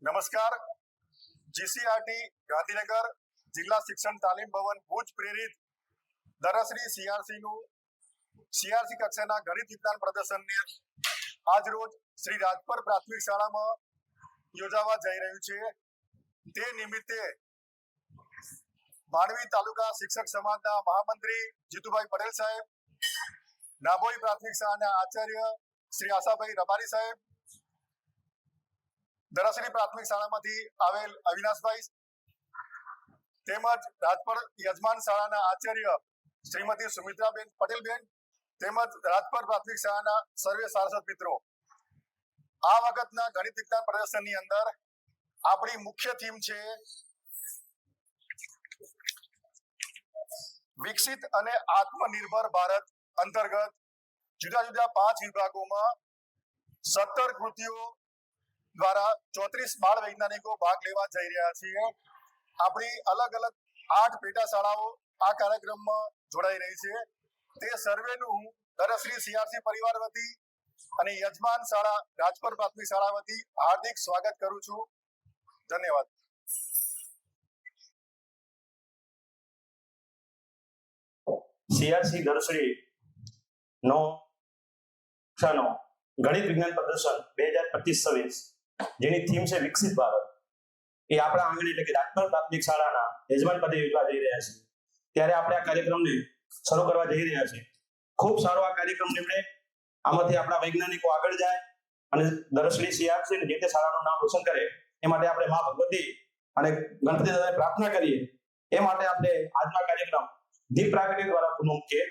નમસ્કાર. જીસીઆરટી ગાંધીનગર જિલ્લા શિક્ષણ તાલીમ ભવન ભુજ પ્રેરિત દરશ્રી સીઆરસી કક્ષાના ગણિત વિજ્ઞાન પ્રદર્શનને આજ રોજ શ્રી રાજપર પ્રાથમિક શાળામાં યોજાવા જઈ રહ્યું છે. તે નિમિત્તે માંડવી તાલુકા શિક્ષક સમાજના મહામંત્રી જીતુભાઈ પટેલ સાહેબ, નાભોઈ પ્રાથમિક શાળાના આચાર્ય શ્રી આશાભાઈ રબારી સાહેબ, દરશ્રી પ્રાથમિક શાળામાંથી આવેલ અવિનાશભાઈ તેમજ રાજપર યજમાન શાળાના આચાર્ય શ્રીમતી સુમિત્રાબેન પટેલબેન તેમજ રાજપર પ્રાથમિક શાળાના સર્વે સારસ્વત મિત્રો, આ વખતના ગણિત વિજ્ઞાન પ્રદર્શનની અંદર આપણી મુખ્ય થીમ છે વિકસિત અને આત્મનિર્ભર ભારત અંતર્ગત જુદા જુદા 5 વિભાગોમાં 17 કૃતિઓ દ્વારા 34 બાળ વૈજ્ઞાનિકો ભાગ લેવા જઈ રહ્યા છીએ. આપણી અલગ અલગ 8 પેટા શાળાઓ આ કાર્યક્રમમાં જોડાઈ રહી છે. તે સર્વેનું હું દરશ્રી સીઆરસી પરિવાર વતી અને યજમાન શાળા રાજપર પ્રાથમિક શાળા વતી હાર્દિક સ્વાગત કરું છું. ધન્યવાદ. સીઆરસી દરશ્રી નો કક્ષાનો ગણિત વિજ્ઞાન પ્રદર્શન 2025-26 જેની થીમ છે વિકસિત ભારત, એ આપણા આંગણે એટલે કે રાજપર પ્રાથમિક શાળાના યજમાન પદે યોજવા જઈ રહ્યા છે. ત્યારે આપણે આ કાર્યક્રમને શરૂ કરવા જઈ રહ્યા છીએ. ખૂબ સારો આ કાર્યક્રમ નીવડે, આમાંથી આપણા વૈજ્ઞાનિકો આગળ જાય અને દરશ્રી સીઆરસી જે તે શાળાનું નામ રોશન કરે, એ માટે આપણે મા ભગવતી અને ગણપતિ દાદાને પ્રાર્થના કરીએ. એ માટે આપણે આજનો કાર્યક્રમ દીપ પ્રાગટ્ય દ્વારા પૂર્ણ મૂકીએ.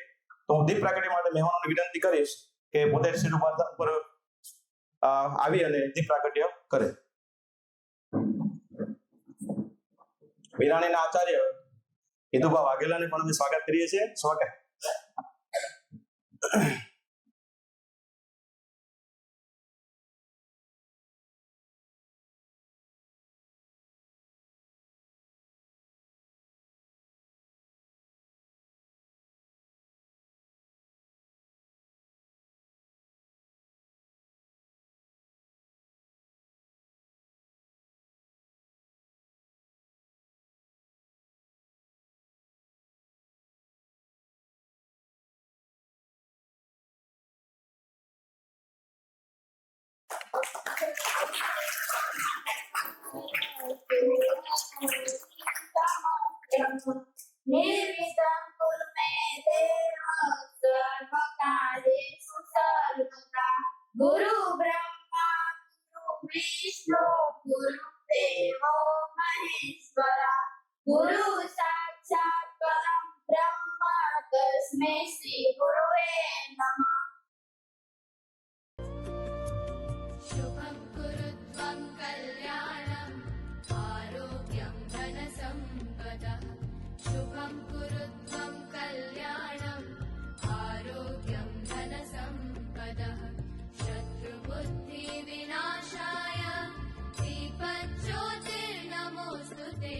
તો હું દીપ પ્રાગટ્ય માટે મહેમાનોને વિનંતી કરીશ કે પોતે સીટ ઉપર આવી અને દીપ પ્રાગટ્ય કરે. વિરાણીના આચાર્ય હિતુભા વાઘેલાને પણ અમે સ્વાગત કરીએ છીએ. સ્વાગત. निर्वितं कुरु मे देव सर्वकार्येषु सर्वदा. गुरु ब्रह्मा गुरु विष्णु गुरु देवो महेश्वरा. गुरु साक्षात् परं ब्रह्म तस्मै श्री गुरुवे नमः. शुभं कुरुत्वं कल्याणं आरोग्यं धनसम्पदः. शुभं कुरुत्वं कल्याणं आरोग्यं धनसम्पदः. शत्रुबुद्धिविनाशाय दीपज्योतिर्नमोऽस्तुते.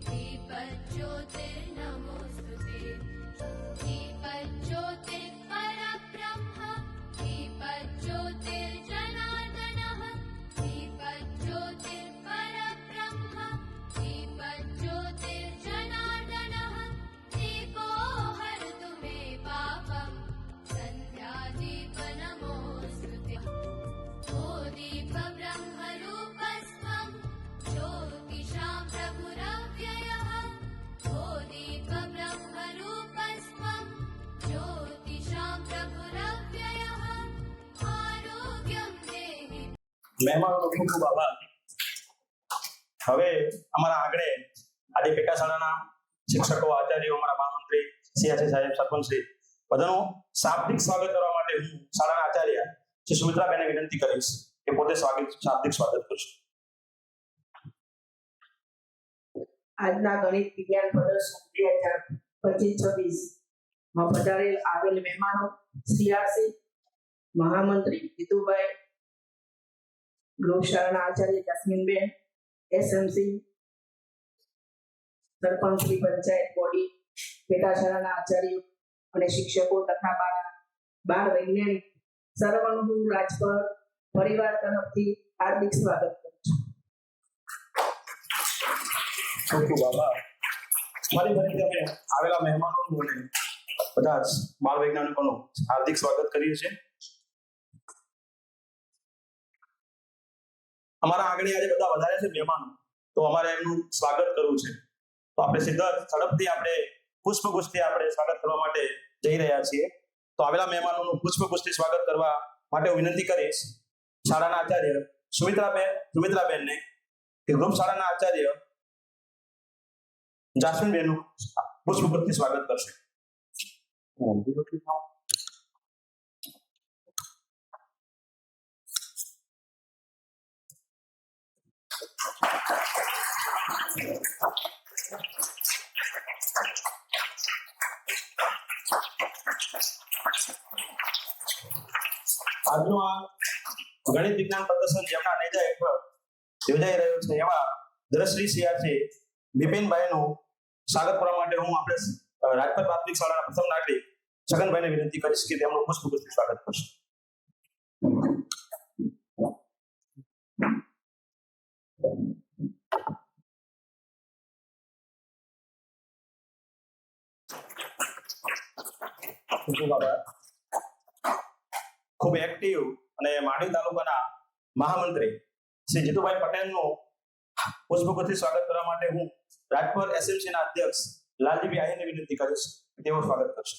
दीपज्योतिर्नमोऽस्तुते. दीपज्योतिर्परब्रह्म दीपज्योतिर्जनार्दनः. दीपज्योतिर्परब्रह्म दीपज्योतिर्जनार्दनः. दीपो हरतु मे पापं सन्ध्यादीपनमोऽस्तुते. ओ दीपब्रह्मरूपस्त्वं ज्योतिषां प्रभुरव्ययः. ओ दीपब्रह्मरूपस्त्वं ज्योतिषां प्रभुरव्ययः. आरोग्यं देहि. મહેમાનોનો ખૂબ ખૂબ આભાર. હવે અમારા આગળ આજે પેટા શાળાના શિક્ષકો, આચાર્યો, અમારા મહામંત્રી સીઆરસી સાહેબ, સરપંચશ્રી બધાનું શાબ્દિક સ્વાગત કરવા માટે હું શાળાના આચાર્ય શ્રી સુમિત્રાબેનને વિનંતી કરીશ કે પોતે શાબ્દિક સ્વાગત કરશે. આજના ગણિત વિજ્ઞાન પ્રદર્શન 2025-26 માં પધારેલ આવેલ મહેમાનો, સીઆરસી મહામંત્રી જીતુભાઈ, ગૃહ શાળાના આચાર્ય જાસ્મીનબેન, એસએમસી, સરપંચ શ્રી, પંચાયત બોડી, પેટા શાળાના આચાર્યો અને શિક્ષકો તથા બાળ વૈજ્ઞાનિક સર્વનું હું રાજપર પરિવાર તરફથી હાર્દિક સ્વાગત કરું છું. ખૂબ ખૂબ આભાર. ફરી ફરીથી અમે આવેલા મહેમાનોનું અને બધા જ બાળ વૈજ્ઞાનિકોનું હાર્દિક સ્વાગત કરીએ છીએ. અમારા આંગણે આજે બધા વધારે છે મહેમાનો, તો અમારે એમનું સ્વાગત કરવું છે. તો આપણે સીધા ઝડપથી આપણે પુષ્પગુચ્છથી આપણે સ્વાગત કરવા માટે જઈ રહ્યા છીએ. તો આવેલા મહેમાનોનું પુષ્પગુચ્છથી સ્વાગત કરવા માટે હું વિનંતી કરીશ શાળાના આચાર્ય સુમિત્રાબેનને કે ગ્રુપ શાળાના આચાર્ય જાસ્મીનબેનનું પુષ્પગુચ્છથી સ્વાગત કરશે. આજનું આ ગણિત વિજ્ઞાન પ્રદર્શન જેમના નેજા હેઠળ યોજાઈ રહ્યું છે એવા દ્રશ્રી સીઆરસી બિપિનભાઈનું સ્વાગત કરવા માટે હું આપણે રાજપર પ્રાથમિક શાળાના પ્રથમ નાગરિક છગનભાઈને વિનંતી કરીશ કે તેમનું પુષ્પગુચ્છથી સ્વાગત કરશે. ખૂબ એક્ટિવ અને માંડવી તાલુકાના મહામંત્રી શ્રી જીતુભાઈ પટેલનું પુષ્પગુચ્છથી સ્વાગત કરવા માટે હું રાજપર એસએમસી ના અધ્યક્ષ લાલજીભાઈ આહિરને વિનંતી કરીશ કે તેઓ સ્વાગત કરશે.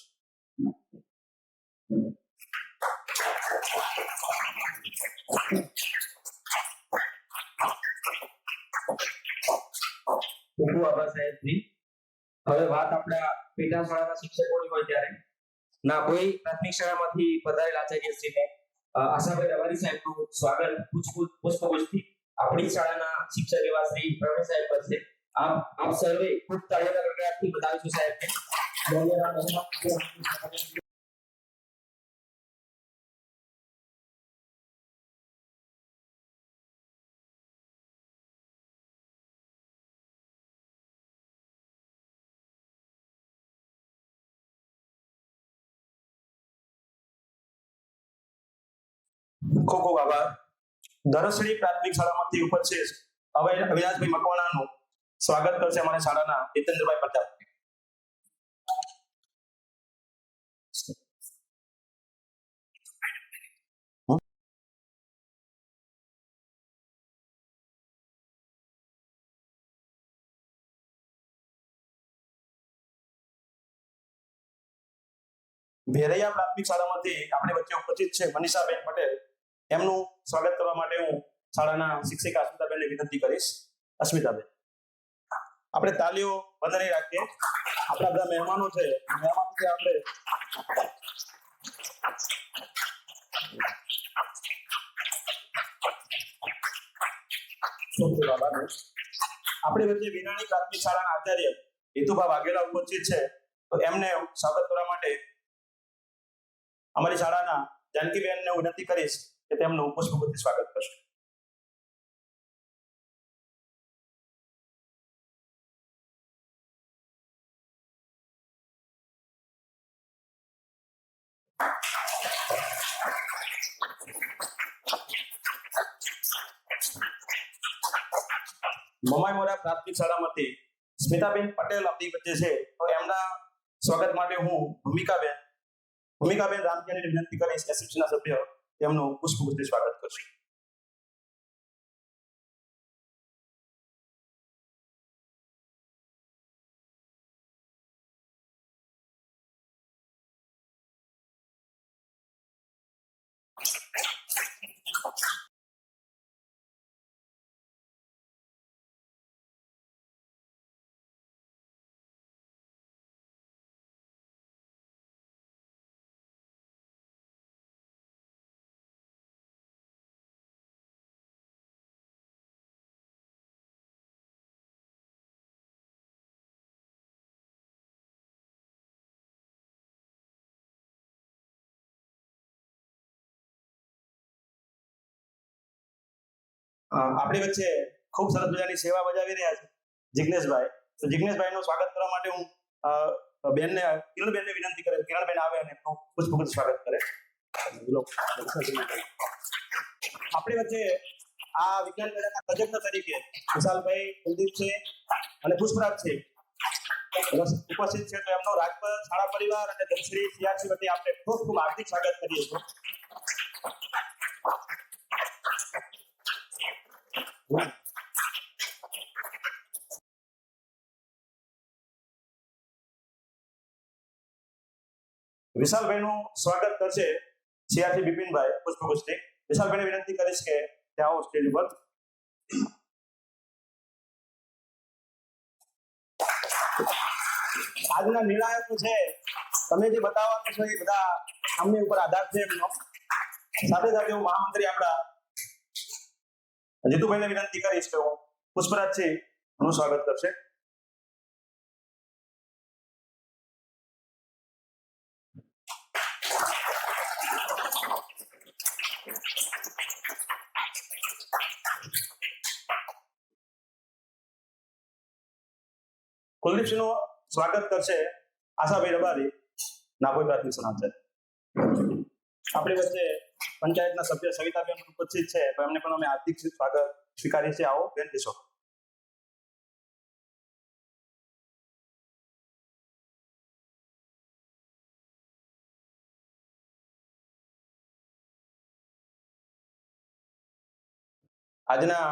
ખૂબ આભાર સાહેબજી. હવે વાત આપણા પેટા શાળાના શિક્ષકોની હોય ત્યારે ના કોઈ પ્રાથમિક શાળામાંથી પધારેલા આચાર્યશ્રીને આશાભાઈ રવારી સાહેબનું સ્વાગત પુષ્પગુચ્છથી આપણી શાળાના શિક્ષક એવા શ્રી પ્રવીણ સાહેબ કરશે. આપ સર્વે ખૂબ તાળીઓના ગડગડાટથી બતાવીશું સાહેબને. ખૂબ ખૂબ આભાર. ધરસડી પ્રાથમિક શાળામાંથી ઉપસ્થિત અવિનાશભાઈ મકવાણાનું સ્વાગત કરશે અમારી શાળાના જીતેન્દ્રભાઈ પ્રજાપતિ. ભેરૈયા પ્રાથમિક શાળામાંથી આપણી વચ્ચે ઉપસ્થિત છે મનીષાબેન પટેલ. એમનું સ્વાગત કરવા માટે હું શાળાના શિક્ષિકા અસ્મિતાબેનને વિનંતી કરીશ. અસ્મિતાબેન, આપણે તાલીઓ વધારી રાખીએ. આપણા બધા મહેમાનો છે, આપણે આપણી વચ્ચે વિનાની પ્રાથમિક શાળાના આચાર્ય હેતુભા વાઘેલા ઉપસ્થિત છે. તો એમને સ્વાગત કરવા માટે અમારી શાળાના જાનકીબેનને વિનંતી કરીશ કે તેમનું પુષ્પગુચ્છથી સ્વાગત કરશે. મમાઈમોરા પ્રાથમિક શાળામાંથી સ્મિતાબેન પટેલ આપણી વચ્ચે છે. તો એમના સ્વાગત માટે હું ભૂમિકાબેન રામકિયાની વિનંતી કરીશ. એસએમસીના સભ્ય તેમનું પુષ્પગુચ્છથી સ્વાગત કરશે. આપણી વચ્ચે ખૂબ સરસ મજાની સેવા બજાવી રહ્યા છે જિગ્નેશભાઈ. તો જિગ્નેશભાઈનું સ્વાગત કરવા માટે હું બેનને કિરણબેનને વિનંતી કરે. કિરણબેન આવે અને પુષ્પગુચ્છ સ્વાગત કરે. આપણી વચ્ચે આ વિજ્ઞાન મેળાના તજજ્ઞ તરીકે વિશાલભાઈ, કુલદીપ છે અને પુષ્પરાજ છે ઉપસ્થિત છે, તો એમનો રાજપર શાળા પરિવાર અને ધનશ્રી CRC વતી આપણે ખૂબ ખૂબ હાર્દિક સ્વાગત કરીએ છીએ. વિશાલભાઈનું સ્વાગત કરશે CRC બિપિનભાઈ પુષ્પગુચ્છથી. વિશાલભાઈને વિનંતી કરીશ કે તે આવો સ્ટેજ ઉપર. આજના નિર્ણાયકો છે, તમે જે બતાવવાનું છો એ બધા આમની ઉપર આધાર છે એમનો. સાથે સાથે હું મહામંત્રી આપણા જીતુભાઈને વિનંતી કરીશ કે હું પુષ્પરાજ છે એનું સ્વાગત કરશે. કુલદીપસિંહનું સ્વાગત કરશે આશાભાઈ રબારી, નાગોઈ પ્રાથમિક શાળા. આપણી વચ્ચે પંચાયતના સભ્ય સવિતાબેન ઉપસ્થિત છે, તો એમને પણ અમે હાર્દિક સ્વાગત સ્વીકારીએ છીએ. આવો બેન, દીશો. આજના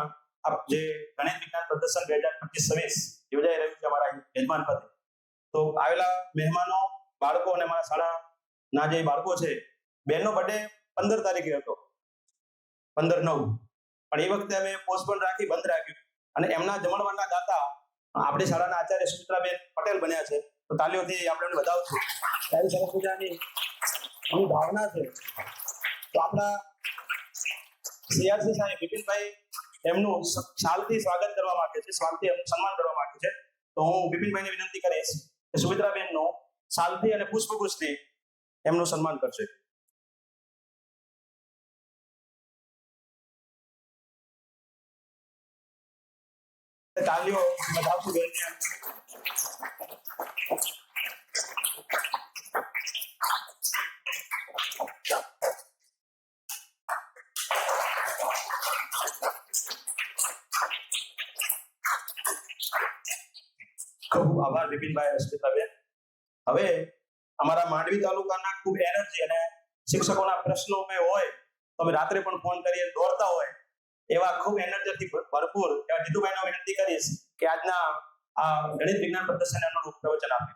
જે ગણિત વિજ્ઞાન પ્રદર્શન 2025-26 યોજાઈ રહ્યું છે અમારા યજમાન પદે, તો આવેલા મહેમાનો, બાળકો અને અમારા શાળાના જે બાળકો છે, બેનનો બર્થડે 15 તારીખે હતો, 15/9, પણ એ વખતે અમે પોસ્ટપોન રાખી, બંધ રાખ્યું, અને એમના જમણવારના દાતા આપણી શાળાના આચાર્ય સુમિત્રાબેન પટેલ બન્યા છે. તો તાલીઓથી આપણે એમને વધાવશું. આવી સરસ મજાની એમની ભાવના છે. તો આપણા CRC સાહેબ બિપિનભાઈ એમનું શાલથી સ્વાગત કરવા માંગે છે, શાલથી એમનું સન્માન કરવા માંગે છે. તો હું બિપિનભાઈને વિનંતી કરીશ કે સુમિત્રાબેનનું શાલથી અને પુષ્પગુચ્છથી એમનું સન્માન કરશે. તાલીઓ વધાવશું બેનને. ખૂબ આભાર બિપિનભાઈ, અસ્મિતાબેન. હવે અમારા માંડવી તાલુકાના ખૂબ એનર્જી અને શિક્ષકોના પ્રશ્નો હોય તો અમે રાત્રે પણ ફોન કરીએ દોડતા હોય એવા ખૂબ એનર્જીથી ભરપૂર એવા જીતુભાઈને વિનંતી કરીશ કે આજના આ ગણિત વિજ્ઞાન પ્રદર્શન અનુરૂપ પ્રવચન આપે.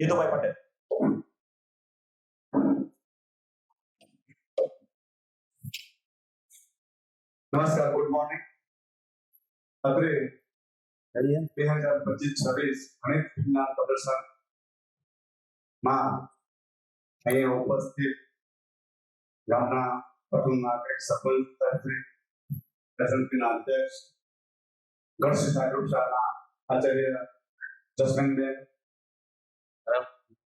જીતુભાઈ પટેલ. નમસ્કાર, ગુડ મોર્નિંગ. અત્રે 2025-26 ગણિત વિજ્ઞાન પ્રદર્શન માં અહીંયા ઉપસ્થિત ગામના પ્રથમ નાગરિક સરપંચ તરીકે એસએમસીના અધ્યક્ષ, ગણશિક્ષા શાળાના આચાર્ય જસવંતબેન,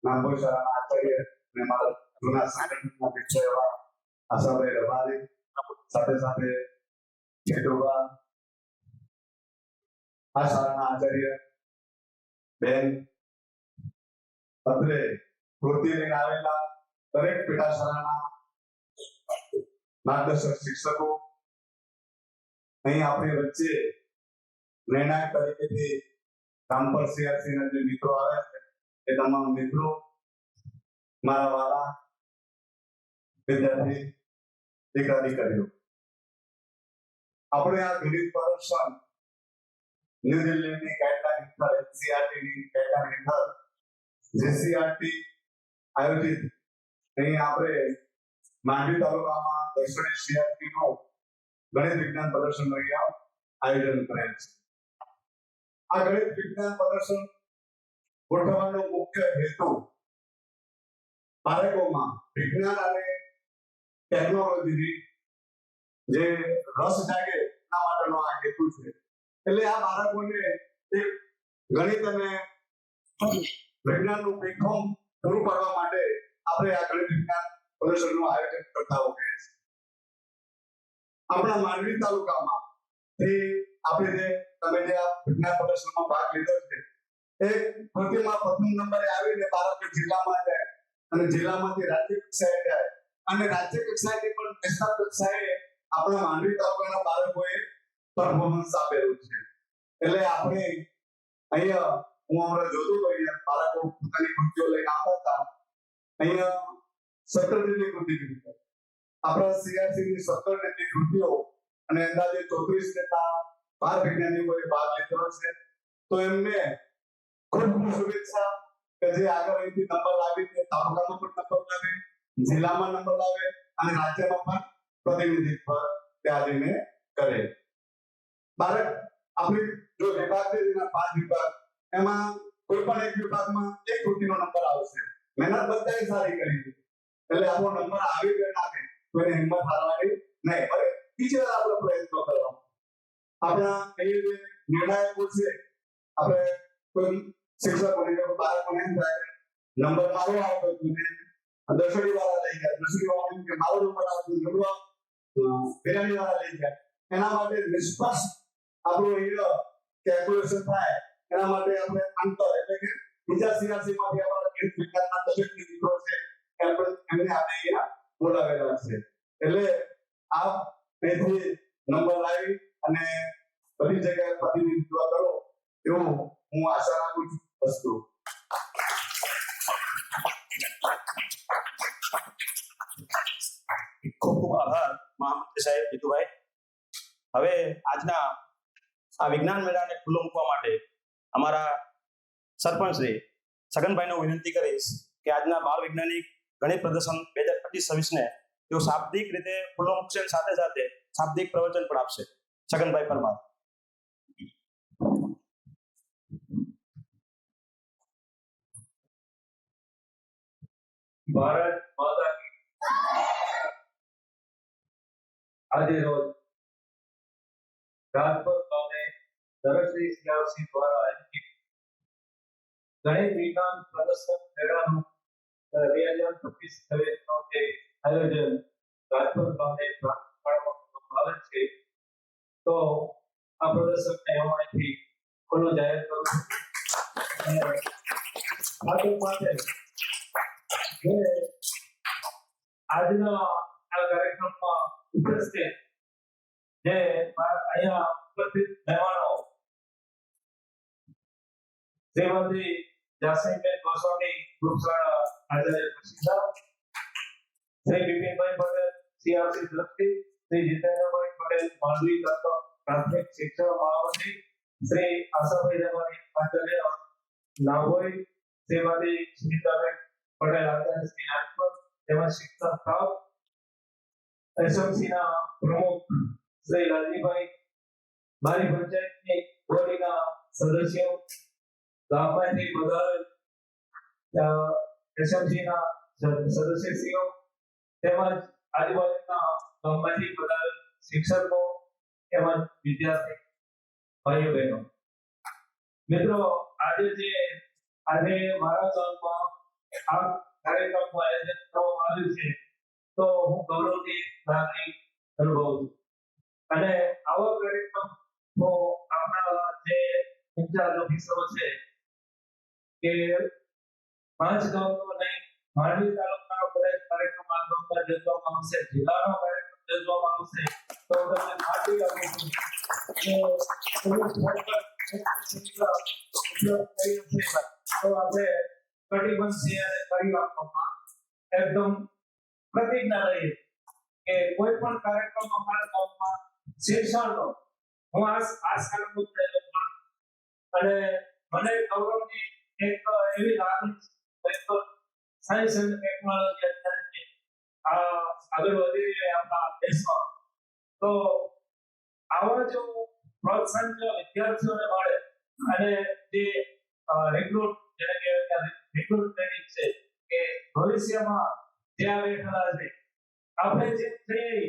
નાગોઈ શાળાના આચાર્ય અને મારા જૂના સંગઠનના મિત્ર એવા આશાભાઈ રબારી, સાથે સાથે ખેડૂબા, આ શાળાના આચાર્ય બેન, અત્રે વૃત્તિ લઈને આવેલા દરેક પેટા શાળાના માર્ગદર્શક શિક્ષકો, અહીં આપણી વચ્ચે નિર્ણાયક તરીકેથી રામપર CRC ના જે મિત્રો આવ્યા છે એ તમામ મિત્રો, મારા વાલા વિદ્યાર્થી દીકરા દીકરીઓ, આપણે આ ગણિત પ્રદર્શન ન્યૂ દિલ્હીની ગાઈડલાઈન હેઠળ, NCERT ની ગાઈડલાઈન હેઠળ JCERT આયોજિત અહીં આપણે માંડવી તાલુકામાં દર્શનીય CRT નું ગણિત વિજ્ઞાન પ્રદર્શન આયોજન કરેલ છે. આ ગણિત વિજ્ઞાન પ્રદર્શન ગોઠવવાનો મુખ્ય હેતુ બાળકોમાં વિજ્ઞાન અને ટેકનોલોજીની જે રસ જાગે એના માટેનો આ હેતુ છે. એટલે આ બાળકોને એક ગણિત અને વિજ્ઞાનનું પ્લેટફોર્મ પૂરું પાડવા માટે આપણે આ ગણિત વિજ્ઞાન પ્રદર્શનનું આયોજન કરતા હોઈએ છીએ. આપણા માંડવી તાલુકામાં આપણે જે તમે જે આ વિજ્ઞાન પ્રદર્શનમાં ભાગ લીધો છે એ પ્રતિમા પ્રથમ નંબરે આવીને બાળક જિલ્લામાં જાય અને જિલ્લામાંથી રાજ્ય કક્ષાએ જાય અને રાજ્ય કક્ષાએથી પણ નેશનલ કક્ષાએ આપણા માંડવી તાલુકાના બાળકોએ પરફોર્મન્સ આપેલું છે. એટલે આપણે અહીંયા હું હમણાં જોતો હતો અહીંયા બાળકો પોતાની કૃતિઓ લઈને આવતા હતા. અહીંયા 17 જેટલી કૃતિ કરી છે. આપણા CRC ની 17 જેટલી કૃતિઓ અને અંદાજે 34 જેટલા બાળ વૈજ્ઞાનિકોએ ભાગ લીધો છે. તો એમને ખૂબ ખૂબ શુભેચ્છા કે જે આગળ અહીંથી નંબર લાવી તે તાલુકામાં પણ નંબર લાવે, જિલ્લામાં નંબર લાવે અને રાજ્યમાં પણ પ્રતિનિધિત્વ ત્યાં જઈને કરે. બાળક આપણે જો વિભાગ છે એના 5 વિભાગ, એમાં કોઈ પણ એક વિભાગમાં એક કૃતિનો નંબર આવશે. મહેનત બધાએ સારી કરી છે એટલે આપણો નંબર આવી ગયો ના કે કોઈને હિંમત હારવાની નહીં, બરાબર. બીજી વાર આપણે પ્રયત્નો કરવા આપણા એ જે નિર્ણાયકો છે. આપણે કોઈ શિક્ષકોને કે બાળકોને એમ થાય નંબર મારો આવતો ને દસડી વાળા લઈ ગયા, દસડી વાળા કે મારો નંબર આવતો નંબર બિરાણી વાળા લઈ ગયા. એના માટે નિષ્પક્ષ આપણું કેલ્ક્યુલેશન થાય એના માટે આપણે અંતર એટલે કે બીજા CRC માંથી આપણા ગણિત વિજ્ઞાનના દરેક મિત્રો છે એમને આપણે અહીંયા બોલાવેલા છે. એટલે આપ તેથી નંબર લાવી અને બધી જગ્યાએ પ્રતિનિધિત્વ કરો એવું હું આશા રાખું છું. વસ્તુ ખૂબ ખૂબ આભાર મહામંત્રી સાહેબ જીતુભાઈ. હવે આજના આ વિજ્ઞાન મેળાને ખુલ્લો મૂકવા માટે અમારા સરપંચ શ્રી છગનભાઈને હું વિનંતી કરીશ કે આજના બાળ વૈજ્ઞાનિક ગણિત પ્રદર્શન 2025-26 ને તેઓ શાબ્દિક રીતે ખુલ્લો મૂકશે, સાથે સાથે શાબ્દિક પ્રવચન પણ આપશે. છગનભાઈ પરમાર. ભારત માતા કી આજે રોજ રાજકોટ ગામે ધરશ્રી CRC દ્વારા આયોજિત ગણિત વિજ્ઞાન પ્રદર્શન મેળાનું 2025-26 નું જે આયોજન રાજકોટ ગામે કરવામાં આવે છે. તો આ પ્રદર્શનને હું અહીંથી ખુલ્લું જાહેર કરું છું. માટે આજના આ કાર્યક્રમમાં ઉપસ્થિત જે અહીંયા ઉપસ્થિત મહેમાનો શ્રીમતી જાસમીનબેન ગોસ્વામી ગ્રુપ શાળા આચાર્ય પ્રશિક્ષા, શ્રી બિપિનભાઈ પટેલ CRC તરફથી, શ્રી જીતેન્દ્રભાઈ પટેલ માંડવી તાલુકા પ્રાથમિક શિક્ષણ મહામંત્રી, શ્રી આશાભાઈ રબારી આચાર્ય નાગોઈ, શ્રીમતી સુનીતાબેન પટેલ આચાર્ય શ્રી રાજકોટ તેમજ શિક્ષક સ્ટાફ, SMC ના પ્રમુખ શ્રી લાલજીભાઈ, મારી પંચાયતની બોડીના સદસ્યો, ગામમાંથી બધા SMC ના સદસ્યશ્રીઓ તેમજ આજુબાજુના ગામમાંથી બધા શિક્ષકો તેમજ વિદ્યાર્થી ભાઈઓ બહેનો. મિત્રો, આજે મારા ગામમાં આ કાર્યક્રમનું આયોજન કરવામાં આવ્યું છે તો હું ગૌરવની લાગણી અનુભવું છું. અને આવો કાર્યક્રમ તો આપણા જે ઇન્ચાર્જ ઓફિસરો છે કે 5 ગામનો નહીં, માંડવી તાલુકાનો બધા કાર્યક્રમ આ ગામમાં યોજવામાં આવશે, જિલ્લાનો કાર્યક્રમ યોજવામાં આવશે તો તમને ખાતરી આપું છું કે તો આપણે કટિબંધ છે અને કરી આપવામાં એકદમ પ્રતિજ્ઞા લઈએ કે કોઈ પણ કાર્યક્રમ અમારા ગામમાં શિક્ષણનો હું આ કાર્યક્રમ અને મને ગૌરવની એક એવી લાગણી છે સાયન્સ અને ટેકનોલોજી અત્યારે આગળ વધી રહી આપણા દેશમાં. તો આવા જો પ્રોત્સાહન જો વિદ્યાર્થીઓને મળે અને જે રિક્રુટ જેને કહેવાય રિક્રુટ ટ્રેનિંગ છે કે ભવિષ્યમાં જ્યાં બેઠેલા છે આપણે જે થઈ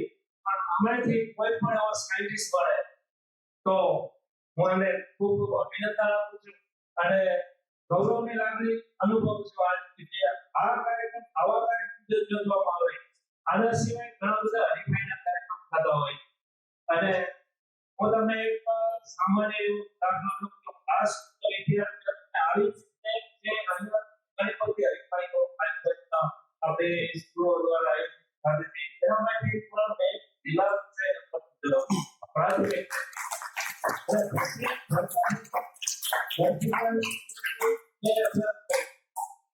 પણ હમણાંથી કોઈ પણ એવો સાયન્ટિસ્ટ બને તો હું એમને ખૂબ ખૂબ અભિનંદન આપું છું અને ગૌરવની લાગણી અનુભવું છું. આ કાર્યક્રમ આવા કાર્યક્રમ યોજવામાં આવે આના સિવાય ઘણા બધા હરીફાઈના કાર્યક્રમ થતા હોય અને હું તમને એક સામાન્ય એવું દાખલો આપું કે ખાસ વિદ્યાર્થીઓને આવી જે ઘણી બધી હરીફાઈઓ આપણે સ્કૂલો દ્વારા આયોજિત થતી એનામાંથી પણ મેં જિલ્લા પ્રાથમિક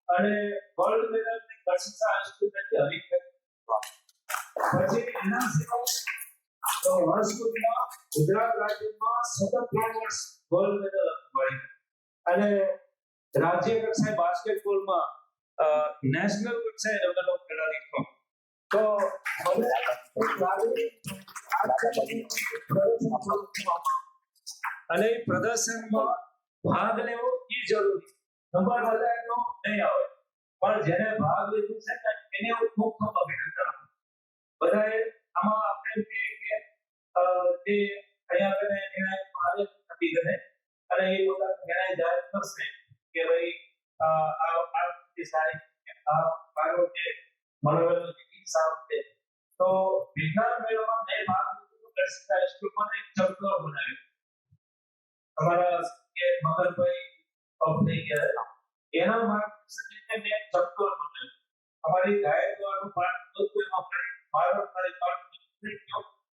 અને વર્લ્ડ મેડલની કક્ષા સ્ટુડન્ટ હરીફ પછી એના સિવાય તો વર્ષમાં ગુજરાત રાજ્યમાં સતત 3 વર્ષ ગોલ્ડ મેડલ મળી અને રાજ્ય કક્ષાએ બાસ્કેટબોલમાં નેશનલ કક્ષાએ રમેલો ખેલાડી છું તો અને એ પ્રદર્શનમાં ભાગ લેવો એ જરૂરી નંબર બધાનો નહીં આવે પણ જેને ભાગ લીધો છે એને હું ખૂબ ખૂબ અભિનંદન આપું બધાએ આમાં આપણે એમ કહીએ કે જે અહીંયા આગળ નિર્ણય આવે નથી ગમે અને એ પોતાનો નિર્ણય જાહેર કરશે કે ભાઈ આ સારી આ મારો જે મનોવેલો જે સારું છે તો વિજ્ઞાન મેળામાં મેં ભાગ લીધો દર્શિતા સ્કૂલમાં એક ચક્ર બનાવ્યો અમારા કે મગનભાઈ ઓફ થઈ ગયા એના માર્ગદર્શન એટલે મેં ચક્કર બનાવ્યો અમારી ગાયકવાડનું પાઠ હતું એમાં મારો પાઠ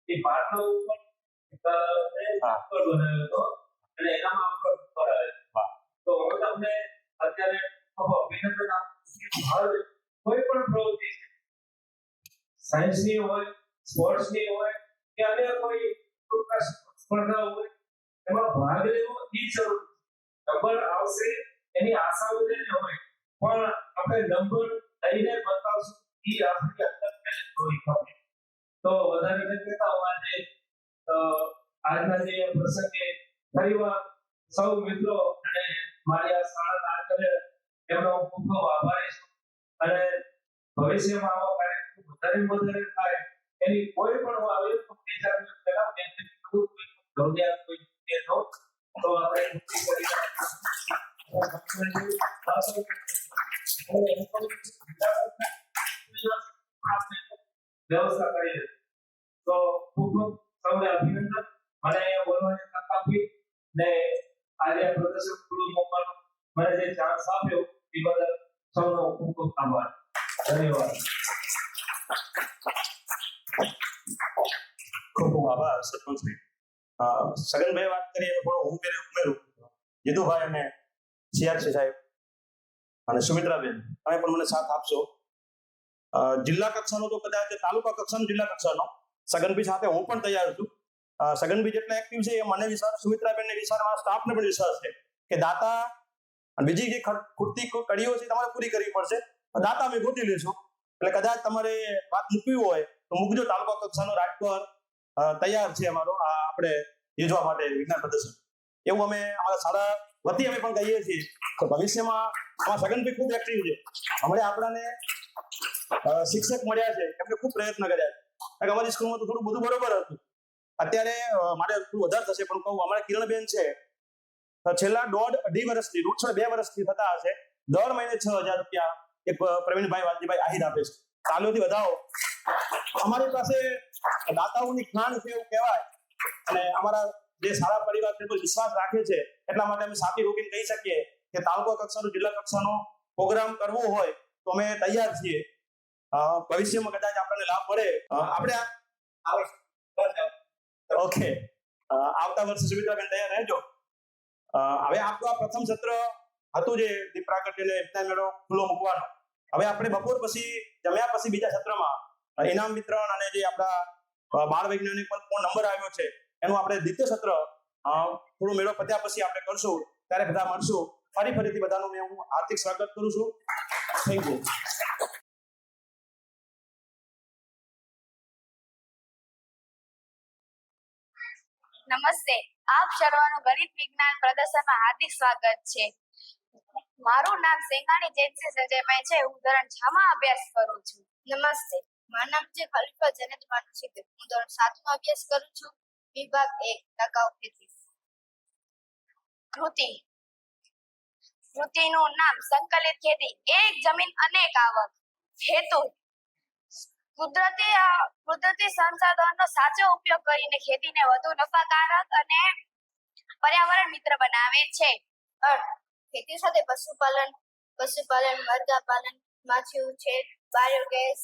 એ પાઠનો ઉપર ચક્કર બનાવ્યો હતો અને એનામાં આપણો ઉપર આવ્યો તો હું તમને અત્યારે અભિનંદન આપું કોઈ પણ પ્રવૃત્તિ છે સાયન્સની હોય સ્પોર્ટ્સની હોય કે અન્ય કોઈ સ્પર્ધા હોય એમાં ભાગ લેવો એ જરૂરી નંબર આવશે એની આશાઓ લઈને હોય પણ આપણે નંબર લઈને બતાવશું એ આપણી અંદર મહેનત કરવી પડે તો વધારે કહેતા હું આજના જે પ્રસંગે ફરીવાર સૌ મિત્રો અને મારી આ શાળાના આચાર્ય એમનો ખૂબ ખૂબ આભારી છું અને ભવિષ્યમાં આવા કાર્યક્રમ વધારે થાય એની કોઈ પણ હું આવી વિચાર પહેલા ખૂબ જરૂરિયાત કોઈ તો આપણે વ્યવસ્થા કરી તો ખૂબ ખૂબ સૌને અભિનંદન મને અહીંયા બોલવાની તક આપી ને આજે પ્રદર્શન પૂરું મોકલવાનો મને જે ચાન્સ આપ્યો એ બદલ સૌનો ખૂબ ખૂબ આભાર ધન્યવાદ ખૂબ ખૂબ આભાર સરપંચભાઈ સગનભાઈ વાત કરી એમાં થોડો હું ઉમેરું જીતુભાઈ અને સીઆરસી સાહેબ અને સુમિત્રાબેન તમે પણ મને સાથ આપશો જિલ્લા કક્ષાનો તો કદાચ તાલુકા કક્ષાનો જિલ્લા કક્ષાનો સગનભાઈ સાથે હું પણ તૈયાર છું સગનભાઈ જેટલા એક્ટિવ છે એ મને વિશ્વાસ સુમિત્રાબેન ને વિશ્વાસ મારા સ્ટાફને પણ વિશ્વાસ છે કે દાતા અને બીજી જે ખૂટતી કડીઓ છે તમારે પૂરી કરવી પડશે દાતા અમે ગોતી લઈશું એટલે કદાચ તમારે વાત મૂકવી હોય તો મૂકજો તાલુકા કક્ષાનો રાજકોટ તૈયાર છે અમારો આપણે યોજવા માટે વિજ્ઞાન પ્રદર્શન એવું અમે અમારા શાળા વતી અમે પણ કહીએ છીએ તો ભવિષ્યમાં આમાં સગનભાઈ ખૂબ એક્ટિવ છે હમણાં આપણાને શિક્ષક મળ્યા છે એમને ખૂબ પ્રયત્ન કર્યા છે અમારી સ્કૂલમાં તો થોડું બધું બરોબર હતું અત્યારે મારે થોડું વધારે થશે પણ કહું અમારા કિરણબેન છે છેલ્લા 1.5 વર્ષથી 2 વર્ષથી થતા હશે દર મહિને 6,000 રૂપિયા એક પ્રવીણભાઈ વાલજીભાઈ આહિર આપે છે તાલીઓથી વધાવો અમારી પાસે દાતાઓની ખાણ છે એવું કહેવાય અને અમારા જે સારા પરિવાર છે વિશ્વાસ રાખે છે એટલા માટે અમે સાથી રોકીને કહી શકીએ કે તાલુકા કક્ષાનો જિલ્લા કક્ષાનો પ્રોગ્રામ કરવો હોય તો અમે તૈયાર છીએ ભવિષ્યમાં કદાચ આપણને લાભ મળે આપણે ઓકે આવતા વર્ષે સુમિત્રાબેન તૈયાર રહેજો હવે આપણું આ પ્રથમ સત્ર હતું જે દીપ પ્રાગટ્ય અને વિજ્ઞાન મેળો ખુલ્લો મૂકવાનો હવે આપણે બપોર પછી જમ્યા પછી બીજા સત્રમાં ઇનામ વિતરણ અને જે આપણા બાળ વૈજ્ઞાનિક પણ કોણ નંબર આવ્યો છે એનું આપણે દ્વિતીય સત્ર થોડો મેળો પત્યા પછી આપણે કરશું ત્યારે બધા મળશું ફરીથી બધાનું હું હાર્દિક સ્વાગત કરું છું થેન્ક યુ નમસ્તે આપ સર્વનું ગણિત વિજ્ઞાન પ્રદર્શનમાં હાર્દિક સ્વાગત છે મારું નામ સેંગાણી જેતસી સંજયભાઈ છે હું ધોરણ 6 માં અભ્યાસ કરું છું નમસ્તે મારું નામ છે ખલીફા જનત માનુશી હું ધોરણ 7 માં અભ્યાસ કરું છું વિભાગ 1 ટકાઉ ખેતી કૃતિનું નામ સંકલિત ખેતી એક જમીન અનેક આવક હેતુ કુદરતી સંસાધનોનો સાચો ઉપયોગ કરીને ખેતીને વધુ નફાકારક અને પર્યાવરણ મિત્ર બનાવે છે ખેતી સાથે પશુપાલન મરઘાપાલન માછી ઉછેર બાયોગેસ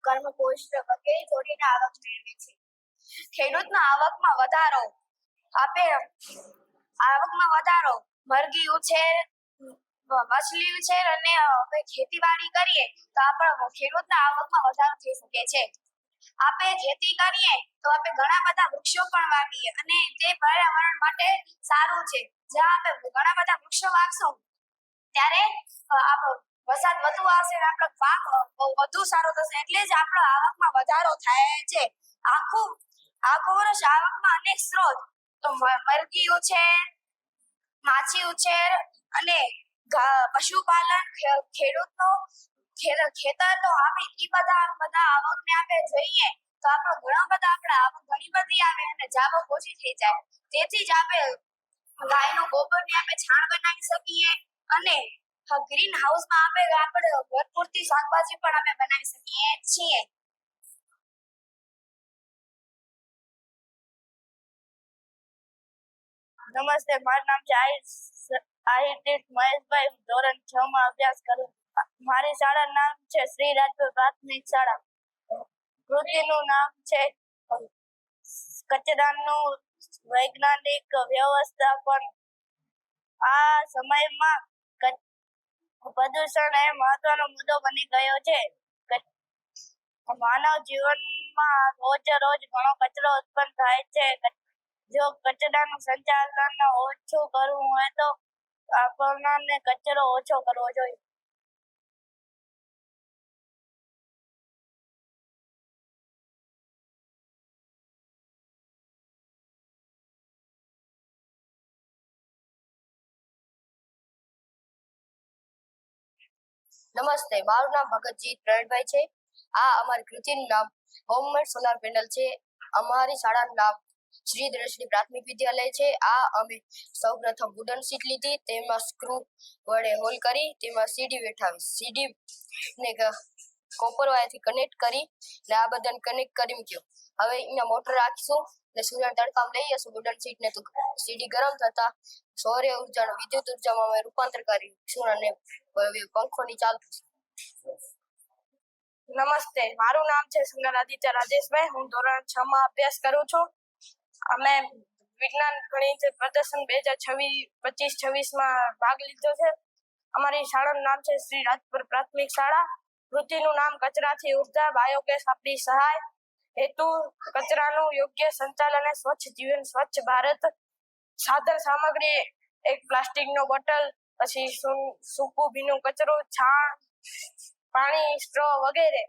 કર્મકોષ્ઠ વગેરે જોડીને આવક મેળવે છે ખેડૂતનો આવકમાં વધારો આપે આવકમાં વધારો, મરઘી ઉછેર, મછલી ઉછેર અને આપણે ખેતીવાડી કરીએ તો આપણા ખેડૂતના આવકમાં વધારો થઈ શકે છે. આપણે ખેતી કરીએ તો આપણે ઘણા બધા વૃક્ષો પણ વાવીએ અને તે પર્યાવરણ માટે સારું છે. જ્યાં આપણે ઘણા બધા વૃક્ષો વાવશું ત્યારે વરસાદ વધુ આવશે અને આપણો પાક વધુ સારો થશે. એટલે જ આપણો આવકમાં વધારો થાય છે. આખું વર્ષ આવકમાં અનેક સ્ત્રોત તો મરઘી ઉછેર, માછી ઉછેર અને પશુપાલન, ખેડૂતનો ખેતર તો આપણે ઈ બધા આવકને આપણે જોઈએ તો આપણો આપણા આવક ઘણી બધી આવે અને જાવક ઓછી થઈ જાય. તેથી જ આપણે ગાયનું ગોબરને આપણે છાણ બનાવી શકીએ અને ગ્રીન હાઉસમાં આપણે ભરપૂરથી શાકભાજી પણ આપણે બનાવી શકીએ છીએ. નમસ્તે, મારું નામ છે આહિર મહેશભાઈ. હું ધોરણ 6 માં અભ્યાસ કરું. મારી શાળાનું નામ છે શ્રી રાજપુર પ્રાથમિક શાળા. કૃતિનું નામ છે કચરાનું વૈજ્ઞાનિક વ્યવસ્થાપન. આ સમયમાં પ્રદૂષણ એ મહત્વનો મુદ્દો બની ગયો છે. માનવ જીવનમાં રોજ ઘણો કચરો ઉત્પન્ન થાય છે. જો કચરાનું સંચાલન ઓછું કરવું હોય તો આપણને કચરો ઓછો કરવો જોઈએ. નમસ્તે, મારું નામ ભગતજી પ્રવીણભાઈ છે. આ અમારી કૃતિનું નામ હોમમેડ સોલાર પેનલ છે. અમારી શાળાનું નામ શ્રી દ્રષ્ટિ પ્રાથમિક વિદ્યાલય છે. આ અમે સૌપ્રથમ વુડન શીટ લીધી, તેમાં સ્ક્રૂ વડે હોલ કરી તેમાં સીડી બેઠાવી, સીડી ને કોપર વાયરથી કનેક્ટ કરી ને આ બધાને કનેક્ટ કરી મૂક્યો. હવે અહીંયા મોટર રાખીશું ને સૂર્યના તડકામાં લઈ જશું વુડન શીટને તો સીડી ગરમ થતા સૌર ઉર્જાનું વિદ્યુત ઉર્જામાં અમે રૂપાંતર કરીશું અને પંખોની ચાલતું. નમસ્તે, મારું નામ છે સુંદરાદિત્ય રાજેશભાઈ. હું ધોરણ 6 માં અભ્યાસ કરું છું. અમે વિજ્ઞાન ગણિત પ્રદર્શન 2025-26 માં ભાગ લીધો છે. અમારી શાળાનું નામ છે શ્રી રાજપુર પ્રાથમિક શાળા. કૃતિનું નામ કચરાથી ઉર્જા બાયોગેસ આપણી સહાય. હેતુ કચરાનું યોગ્ય સંચાલન અને સ્વચ્છ જીવન, સ્વચ્છ ભારત. સાધન સામગ્રી એક પ્લાસ્ટિકનો બોટલ, પછી સૂકું ભીનું કચરો, છાણ, પાણી, સ્ટ્રો વગેરે.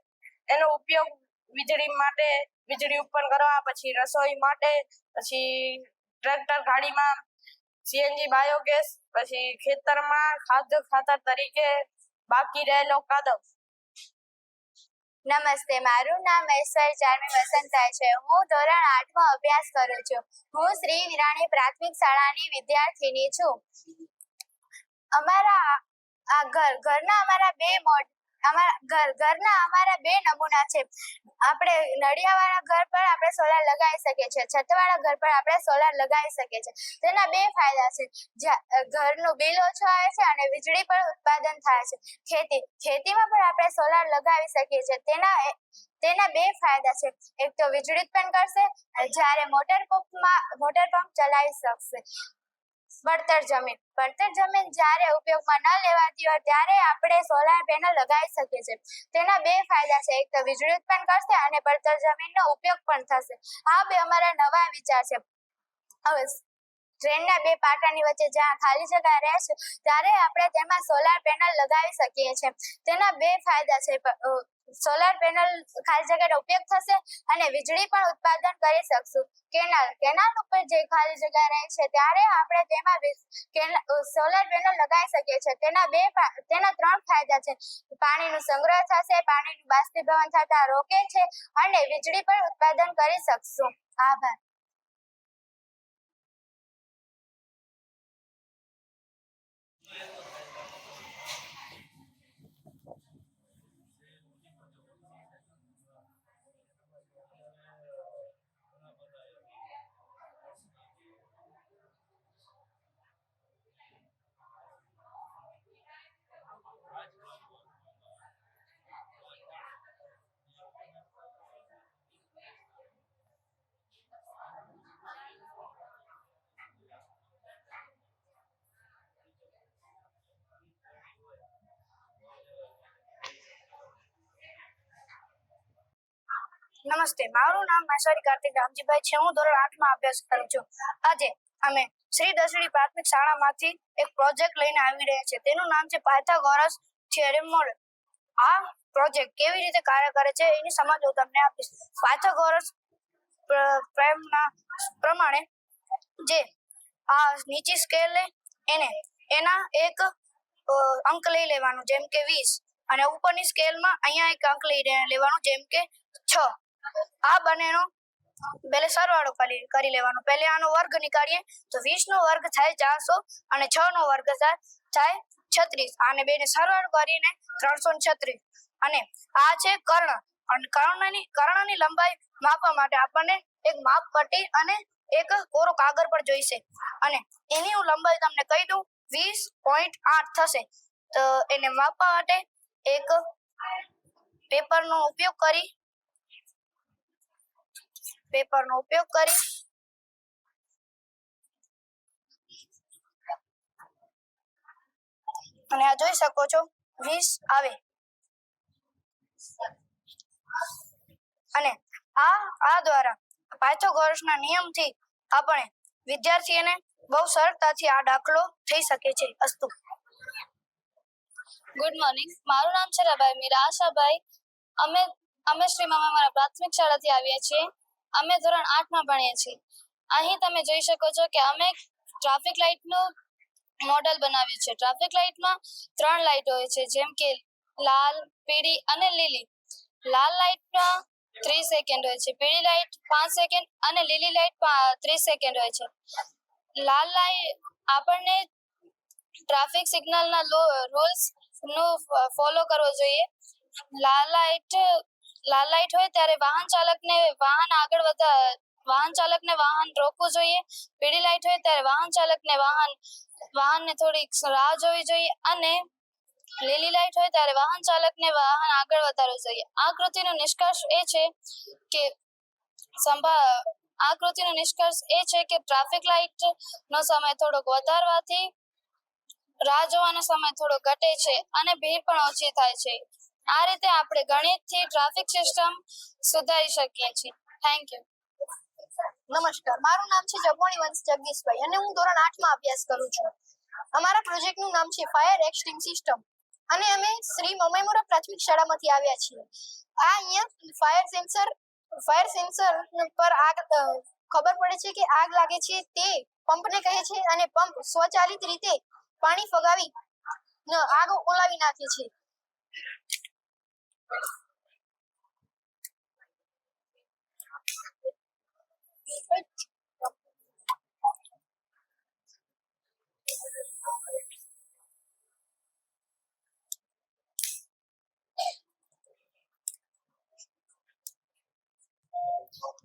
એનો ઉપયોગ વીજળી ઉત્પન્ન કરવા, પછી રસોઈ માટે, પછી ટ્રેક્ટર ગાડીમાં સીએનજી બાયોગેસ, પછી ખેતરમાં ખાતર તરીકે બાકી રહેલો કાદવ. નમસ્તે, મારું નામ એસઆર ચારમી વસંતા છે. હું ધોરણ 8 માં અભ્યાસ કરું છું. હું શ્રી વિરાણી પ્રાથમિક શાળાની વિદ્યાર્થીની છું. ઘરના અમારા બે નમૂના છે. આપણે નળિયાવાળા ઘર પર આપણે સોલાર લગાવી શકીએ છીએ, છતવાળા ઘર પર આપણે સોલાર લગાવી શકીએ છીએ. તેના બે ફાયદા છે. ઘરનું બિલ ઓછું આવે છે અને વીજળી પણ ઉત્પાદન થાય છે. ખેતીમાં પણ આપણે સોલાર લગાવી શકીએ છીએ. તેના બે ફાયદા છે. એક તો વીજળી ઉત્પન્ન કરશે અને જ્યારે મોટર પંપ ચલાવી શકશે. પડતર જમીન જ્યારે ઉપયોગમાં ન લેવાતી હોય ત્યારે આપણે સોલાર પેનલ લગાવી શકીએ છીએ. તેના બે ફાયદા છે. એક તો વીજળી ઉત્પન્ન કરશે અને પડતર જમીનનો ઉપયોગ પણ થશે. આ બે અમારા નવા વિચાર છે. હવે ટ્રેનના બે પાટાની વચ્ચે જ્યાં ખાલી જગ્યા રહે છે ત્યારે આપણે તેમાં સોલાર પેનલ લગાવી શકીએ છીએ. તેના બે ફાયદા છે. સોલાર પેનલ ખાલી જગ્યાનો ઉપયોગ થશે અને વીજળી પણ ઉત્પાદન કરી શકશું. કેનાલ ઉપર જે ખાલી જગ્યા રહે છે ત્યારે આપણે તેમાં સોલાર પેનલ લગાવી શકીએ છીએ. તેના 3 ફાયદા છે. પાણીનો સંગ્રહ થશે, પાણીનું બાષ્પીભવન થતા રોકે છે અને વીજળી પણ ઉત્પાદન કરી શકશું. આભાર. નમસ્તે, મારું નામ માસારી કાર્તિક રામજીભાઈ છે. હું ધોરણ 8 માં અભ્યાસ કરું છું. આજે અમે શ્રી દસડી પ્રાથમિક શાળામાંથી એક પ્રોજેક્ટ લઈને આવી રહ્યા છીએ. તેનું નામ છે પાયથાગોરસ થિયરમ મોડેલ. આ પ્રોજેક્ટ કેવી રીતે કાર્ય કરે છે એની સમજ હું તમને આપીશ. પાયથાગોરસ પ્રમેયના પ્રમાણે જે આ નીચી સ્કેલ એને એના એક અંક લઈ લેવાનું, જેમ કે 20, અને ઉપરની સ્કેલમાં અહીંયા એક અંક લઈ લેવાનું, જેમ કે 6. આ બંનેનો પહેલે સરવાળો કરી લેવાનો. પહેલે આનો વર્ગ નીકાળીએ તો 20 નો વર્ગ થાય 400 અને 6 નો વર્ગ થાય 36. આને બેને સરવાળો કરીને 336. અને આ છે કર્ણ. અને કર્ણની લંબાઈ માપવા માટે આપણને એક માપ પટ્ટી અને એક કોરો કાગળ પર જોઈશે. અને એની હું લંબાઈ તમને કહી દઉં, 20.8 થશે. તો એને માપવા માટે એક પેપરનો ઉપયોગ કરી અને આ જોઈ શકો છો 20 આવે. અને આ દ્વારા પાયથાગોરસના નિયમથી આપણે વિદ્યાર્થીઓને બહુ સરળતાથી આ દાખલો થઈ શકે છે. અસ્તુ. ગુડ મોર્નિંગ, મારું નામ છે રબાઈ મીરા આશાભાઈ. અમે શ્રી મામાવાળા પ્રાથમિક શાળાથી આવીએ છીએ. અમે ધોરણ 8 માં ભણીએ છીએ. અહીં તમે જોઈ શકો છો કે અમે ટ્રાફિક લાઇટનું મોડેલ બનાવ્યું છે. ટ્રાફિક લાઇટમાં 3 લાઇટ હોય છે, જેમ કે લાલ, પીળી અને લીલી. લાલ લાઇટમાં 3 સેકન્ડ હોય છે, પીળી લાઇટ 5 સેકન્ડ અને લીલી લાઇટ 30 સેકન્ડ હોય છે. લાલ લાઇટ આપણને ટ્રાફિક સિગ્નલના રૂલ્સ નું ફોલો કરવો જોઈએ. લાલ લાઇટ હોય ત્યારે વાહન ચાલકને વાહન રોકવું જોઈએ. પીળી લાઇટ હોય ત્યારે વાહન ચાલકને વાહનને થોડીક રાહ જોવી જોઈએ. અને લીલી લાઇટ હોય ત્યારે વાહન ચાલકને વાહન આગળ વધારવું જોઈએ. આ કૃતિનો નિષ્કર્ષ એ છે કે ટ્રાફિક લાઇટ નો સમય થોડોક વધારવાથી રાહ જોવાનો સમય થોડો ઘટે છે અને ભીડ પણ ઓછી થાય છે. આ રીતે આપણે ગણિતથી ટ્રાફિક સિસ્ટમ સુધારી શકીએ છીએ. Thank you. નમસ્કાર, મારું નામ છે જગવાણી વંશ જગદીશભાઈ અને હું ધોરણ 8 માં અભ્યાસ કરું છું. અમારા પ્રોજેક્ટનું નામ છે ફાયર એક્સટિંગ સિસ્ટમ અને અમે શ્રી મમાઈમોરા પ્રાથમિક શાળામાંથી આવ્યા છીએ. આ અહીંયા ફાયર સેન્સર પર ખબર પડે છે કે આગ લાગે છે તે પંપને કહે છે અને પંપ સ્વચાલિત રીતે પાણી ફગાવી આગ ઓલાવી નાખે છે.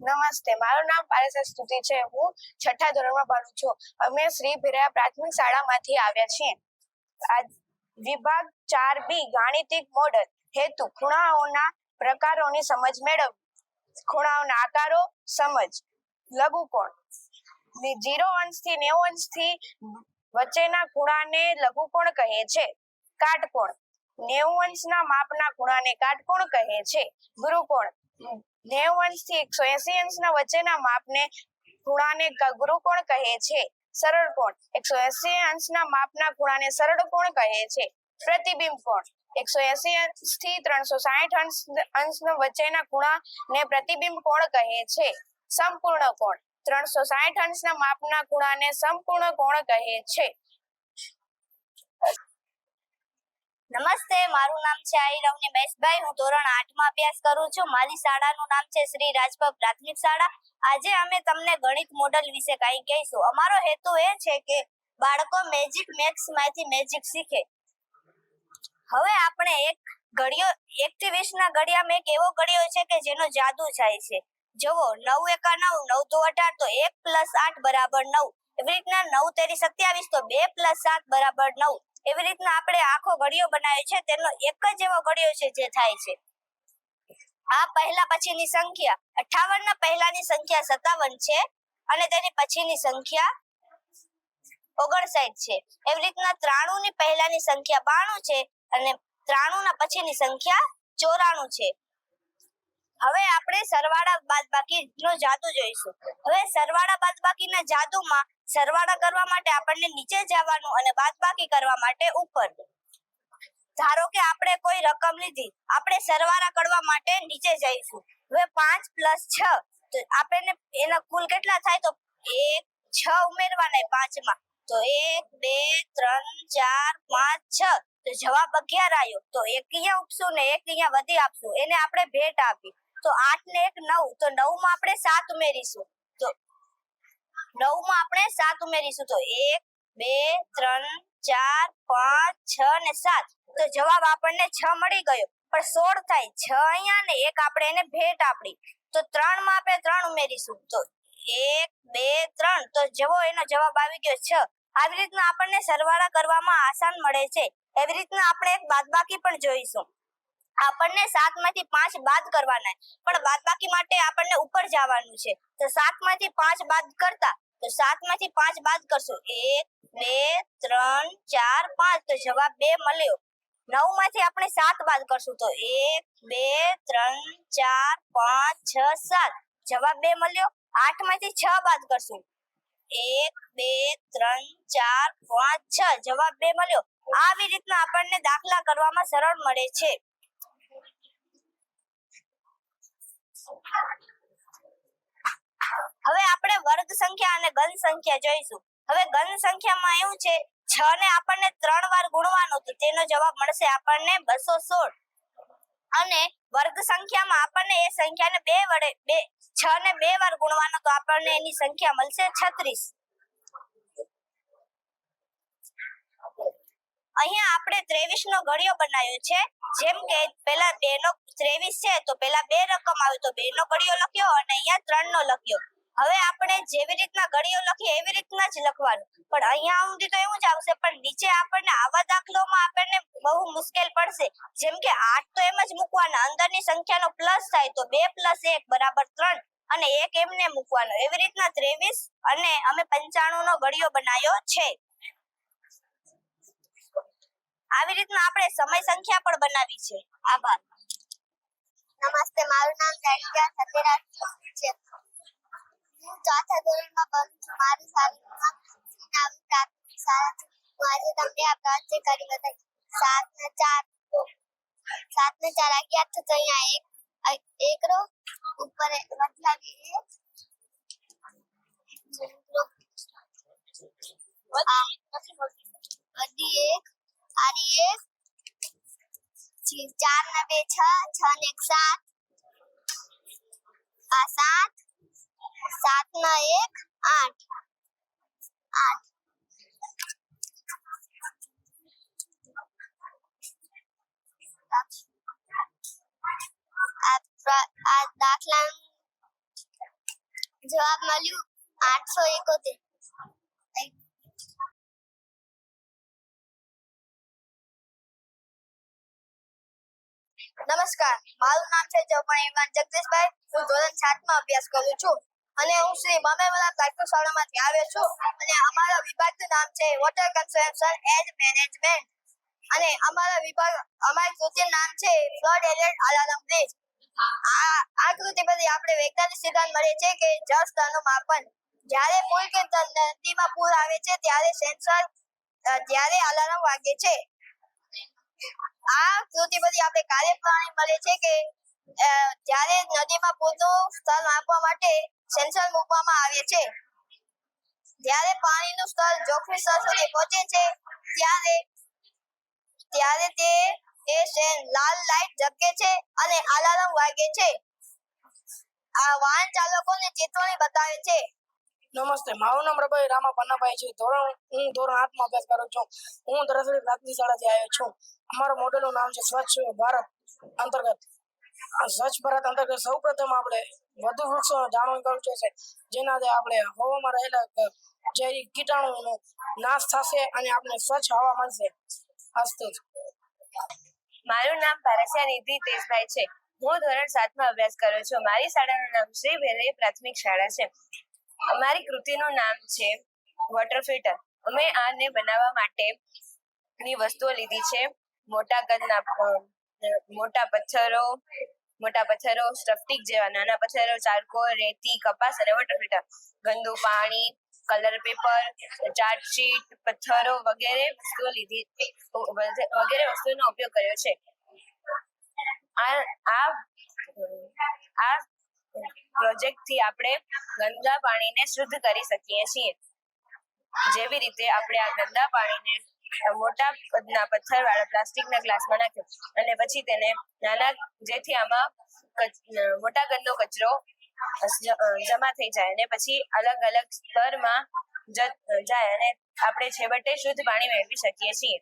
નમસ્તે, મારું નામ પારેસર સ્તુતિ છે. હું 6ઠા ધોરણમાં ભણું છું. અમે શ્રી ભીરયા પ્રાથમિક શાળામાંથી આવ્યા છીએ. આ વિભાગ 4B ગાણિતિક મોડેલ. હેતુ ખૂણાઓના પ્રકારોની સમજ મેળવવી. ખૂણાઓના આકારો સમજ. લઘુકોણ 0 અંશથી 90 અંશથી વચ્ચેના ખૂણાને લઘુકોણ કહે છે. કાટકોણ 90 અંશના માપના ખૂણાને કાટકોણ કહે છે. ગુરુકોણ 90 અંશથી 180 અંશના વચ્ચેના માપને ખૂણાને ગુરુકોણ કહે છે. સરળ કોણ 180 અંશના માપના ખૂણાને સરળ કોણ કહે છે. પ્રતિબિંબ કોણ 180 અંશથી 360 અંશના વચ્ચેના ખૂણાને પ્રતિબિંબ કોણ કહે છે. સંપૂર્ણ કોણ 360 અંશના માપના ખૂણાને સંપૂર્ણ કોણ કહે છે. નમસ્તે, મારું નામ છે આઈરવની બેસભાઈ. હું ધોરણ 8 માં અભ્યાસ કરું છું. મારી શાળાનું નામ છે શ્રી રાજપર પ્રાથમિક શાળા. આજે અમે તમને ગણિત મોડેલ વિશે કંઈ કહીશું. અમારો હેતુ એ છે કે બાળકો મેથ્સમાંથી મેજિક શીખે. હવે આપણે એક ઘડિયો 1 થી 20 ના ઘડિયામાં એક એવો ઘડિયો છે કે જેનો જાદુ થાય છે. જુઓ, 9 એકા 9, 9 દુ 18, તો 1 + 8 = 9. એવી રીતના 9 તેરી 27, તો 2 + 7 = 9. એવી રીતના આપણે આખો ઘડિયો બનાવ્યો છે. તેનો એક જ એવો ઘડિયો છે જે થાય છે. આ પહેલા પછીની સંખ્યા 58 ના પહેલાની સંખ્યા 57 છે અને તેની પછીની સંખ્યા 59 છે. એવી રીતના 93 ની પહેલાની સંખ્યા 92 છે અને 93 ના પછીની સંખ્યા 94 છે. હવે આપણે સરવાળા બાદબાકીનો જાદુ જોઈશું. હવે સરવાળા બાદબાકીના જાદુમાં સરવાળા કરવા માટે આપણને નીચે જવાનું અને બાદબાકી કરવા માટે ઉપર. ધારો કે આપણે કોઈ રકમ લીધી, આપણે સરવાળા કરવા માટે નીચે જઈશું. હવે 5 + 6 તો આપણને એના કુલ કેટલા થાય? તો 1 6 ઉમેરવાના 5 માં, તો 1 2 3 4 5 6 તો જવાબ 11 આવ્યો. તો 1 અહીંયા ઉપશું ને 1 અહીંયા વધી આપશું, એને આપણે ભેટ આપી. તો 8 ને 1 9, તો 9 માં આપણે 7 ઉમેરીશું. તો 9 માં આપણે 7 ઉમેરીશું, તો 1 2 3 4 5 6 ને 7 તો જવાબ આપણને 6 મળી ગયો. પણ 16 થાય, 6 અહીંયા ને 1 આપણે એને ભેટ આપી. તો 3 માં આપણે 3 ઉમેરીશું, તો 1 2 3 તો જેવો એનો જવાબ આવી ગયો 6. આવી રીતના આપણને સરવાળા કરવામાં આસાન મળે છે. એવી રીતના આપણે એક બાદબાકી પણ જોઈશું. આપણને 7 માંથી 5 બાદ કરવાના, પણ બાદબાકી માટે આપણને ઉપર જવાનું છે. તો 7 માંથી 5 બાદ કરતા, તો 7 માંથી 5 બાદ કરશું, 1 2 3 4 5 તો જવાબ 2 મળ્યો. 9 માંથી આપણે 7 બાદ કરશું, તો 1 2 3 4 5 6 7 જવાબ 2 મળ્યો. 8 માંથી 6 બાદ કરશું, 1 2 3 4 5 6 જવાબ 2 મળ્યો. આવી રીતના આપણને દાખલા કરવામાં સરળ મળે છે. હવે આપણે વર્ગ સંખ્યા અને ઘન સંખ્યા જોઈશું. હવે ઘન સંખ્યામાં એવું છે, 6 ને આપણને 3 વાર ગુણવાનો, તો તેનો જવાબ મળશે આપણને 216. અને વર્ગ સંખ્યામાં આપણને એ સંખ્યાને 6 ને 2 વાર ગુણવાનો, તો આપણને એની સંખ્યા મળશે 36. અહીંયા આપણે 23 નો ઘડિયો બનાવ્યો છે. જેમ કે પહેલા 2 નો 23 છે, તો પહેલા 2 રકમ આવે તો 2 નો ઘડિયો લખ્યો અને અહીંયા 3 નો લખ્યો. હવે આપણે જેવી રીતના ઘડિયો લખીએ એવી રીતના જ લખવાનું, પણ અહીંયા સુધી તો એવું જ આવશે. પણ નીચે આપણને આવા દાખલામાં આપણને બહુ મુશ્કેલ પડશે. જેમ કે 8 તો એમ જ મૂકવાના, અંદરની સંખ્યાનો પ્લસ થાય તો 2 + 1 = 3 અને 1 એમને મૂકવાનો. એવી રીતના 23 અને અમે 95 નો ઘડિયો બનાવ્યો છે. આવી રીતના આપણે સમય સંખ્યા પણ બનાવી છે. આભાર. નમસ્તે, મારું નામ જાણીકા સત્યરાજ છે. હું 4થા ધોરણમાં ભણું છું. મારી શાળાનું નામ શ્રી નાવી પ્રાથમિક શાળા છે. હું આજે તમને આ પ્રાચ્ય કરી બતાવીશ. 7 ને 4 11 થશે. અહીંયા એક રો ઉપર વધી 1 આની 1 4 ને 2 6 6 ને 1 7 આ 7 7 ને 1 8 આ દાખલાનો જવાબ મળ્યું 871. નમસ્કાર, મારું નામ છે ચોપાણી ઇવાન જગદીશભાઈ. હું ધોરણ 7 માં અભ્યાસ કરું છું અને હું શ્રી મામેવાલા પ્રાથમિક શાળામાંથી આવ્યો છું. અને અમારા વિભાગનું નામ છે વોટર કન્ઝર્વેશન એન્ડ મેનેજમેન્ટ. અને અમારી કૃતિનું નામ છે ફ્લડ એલર્ટ અલાર્મ બ્રિજ. આ કૃતિ પરથી આપણે વૈજ્ઞાનિક સિદ્ધાંત મળે છે કે જળ સ્તરનું માપન. જ્યારે પુલ કે નદીમાં પૂર આવે છે ત્યારે અલાર્મ વાગે છે. આ કૃતિ પરથી આપણે કાર્યપ્રણાલી મળે છે કે જ્યારે નદીમાં પૂરનું સ્તર માપવા માટે સેન્સર મૂકવામાં આવે છે. જ્યારે પાણીનું સ્તર જોખમી સ્તર સુધી પહોંચે છે ત્યારે તે લાલ લાઈટ ઝબકે છે અને અલાર્મ વાગે છે. આ વાહન ચાલકોને ચેતવણી બતાવે છે. નમસ્તે, મારું નામ રબાઈ રામા પન્નાભાઈ છે. હું ધોરણ 8 માં અભ્યાસ કરું છું. હું દરસડી પ્રાથમિક શાળાથી આવ્યો છું. અમારા મોડેલનું નામ છે સ્વચ્છ ભારત અંતર્ગત. સ્વચ્છ ભારત અંતર્ગત સૌપ્રથમ આપણે વધુ વૃક્ષો જાળવણી કરવું છે, જેનાથી આપણે હવામાં રહેલા ઝેરી કીટાણુનો નાશ થશે અને આપણે સ્વચ્છ હવા મળશે. અસ્તુ. મારું નામ પારસિયા નિધિ તેજભાઈ છે. હું ધોરણ 7 માં અભ્યાસ કરું છું. મારી શાળાનું નામ શ્રી ભૈરવી પ્રાથમિક શાળા છે. અમારી કૃતિનું નામ છે વોટર ફિલ્ટર. અમે આને બનાવવા માટે ની વસ્તુઓ લીધી છે. મોટા કદના મોટા પથ્થરો, મોટા પથ્થરો, સ્ફટિક જેવા નાના પથ્થરો, ચારકોલ, રેતી, કપાસ અને વોટર ફિલ્ટર, ગંદુ પાણી, કલર પેપર, ચાર્ટશીટ, પથ્થરો વગેરે વસ્તુઓ વસ્તુઓનો ઉપયોગ કર્યો છે. આ પ્રોજેક્ટ થી આપણે ગંદા પાણીને શુદ્ધ કરી શકીએ છીએ. જેવી રીતે આપણે આ ગંદા પાણીને મોટા કદના પથ્થરવાળા પ્લાસ્ટિકના ગ્લાસમાં નાખ્યો અને પછી તેને જેથી આમાં મોટા કદનો કચરો જમા થઈ જાય અને પછી અલગ અલગ સ્તરમાં જાય અને આપણે છેવટે શુદ્ધ પાણી મેળવી શકીએ છીએ.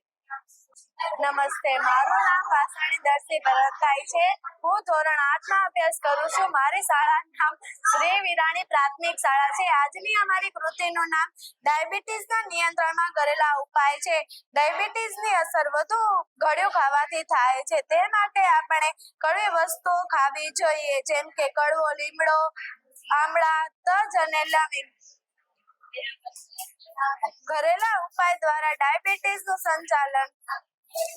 નમસ્તે, મારું નામ વાસણી દર્શી ભરતભાઈ છે. હું ધોરણ 8 માં અભ્યાસ કરું છું. મારી શાળાનું નામ શ્રી વિરાણી પ્રાથમિક શાળા છે. આજની અમારી કૃતિનું નામ ડાયાબિટીસના નિયંત્રણમાં કરેલા ઉપાય છે. ડાયાબિટીસની અસર વધુ ગળ્યું ખાવાથી થાય છે. તે માટે આપણે કડવી વસ્તુઓ ખાવી જોઈએ, જેમ કે કડવો લીમડો, આમળા, તજ અને લવિંગ. ઘરેલા ઉપાય દ્વારા ડાયાબિટીસનું સંચાલન.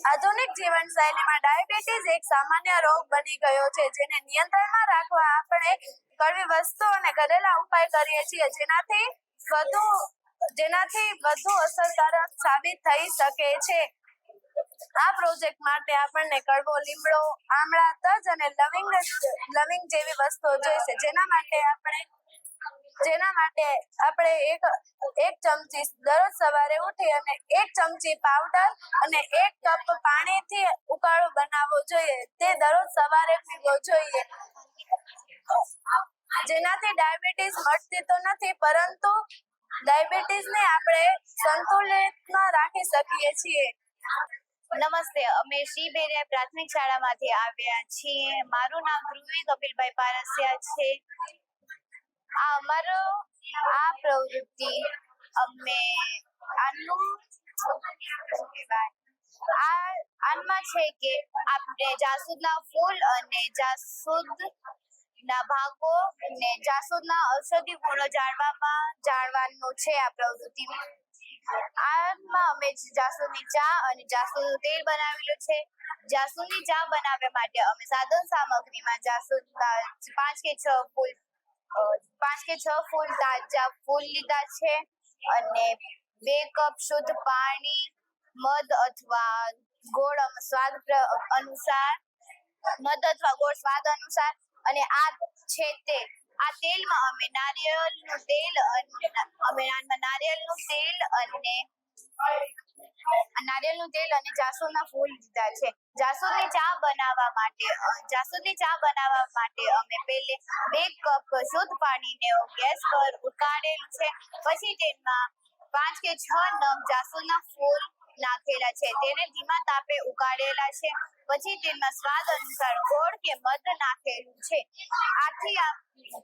આધુનિક જીવનશૈલીમાં ડાયાબિટીસ એક સામાન્ય રોગ બની ગયો છે, જેને નિયંત્રણમાં રાખવા આપણે કડવી વસ્તુઓ અને ઘરેલા ઉપાય કરીએ છીએ, જેનાથી વધુ અસરકારક સાબિત થઈ શકે છે. આ પ્રોજેક્ટ માટે આપણને કડવો લીમડો, આમળા, તજ અને લવિંગ જેવી વસ્તુઓ જોઈશે, જેના માટે આપણે એક ચમચી દરરોજ સવારે ઉઠી અને 1 ચમચી પાવડર અને 1 કપ પાણીથી ઉકાળો બનાવવો જોઈએ. તે દરરોજ સવારે પીવો જોઈએ, જેનાથી ડાયાબિટીસ મટતી તો નથી, પરંતુ ડાયાબિટીસને આપણે સંતુલિતમાં રાખી શકીએ છીએ. નમસ્તે, અમે શ્રી બેરિયા પ્રાથમિક શાળામાંથી આવ્યા છીએ. મારું નામ ધ્રુવી કપિલભાઈ પારસિયા છે. આ પ્રવૃત્તિ અમે આનમાં છે કે આપણે જાસૂદના ફૂલ અને જાસૂદના ભાગો અને જાસૂદના ઔષધિ ગુણો જાણવાનું છે. આ પ્રવૃત્તિ આમાં અમે જાસૂદની ચા અને જાસૂદનું તેલ બનાવેલું છે. જાસૂદની ચા બનાવવા માટે અમે સાધન સામગ્રીમાં જાસૂદના 5 કે 6 ફૂલ તાજા ફૂલ લીધા છે અને 2 કપ શુદ્ધ પાણી, મધ અથવા ગોળ સ્વાદ અનુસાર અને આ તેલમાં અમે નારિયેળનું તેલ અને જાસૂદના ફૂલ લીધા છે. જાસૂદની ચા બનાવવા માટે અમે પહેલે 2 કપ શુદ્ધ પાણીને ગેસ પર ઉકાળેલું છે. પછી તેમાં 5 કે 6 નંગ જાસૂદના ફૂલ નાખેલા છે. તેને ધીમા તાપે ઉકાળેલા છે. પછી તેમાં સ્વાદ અનુસાર ગોળ કે મધ નાખેલું છે.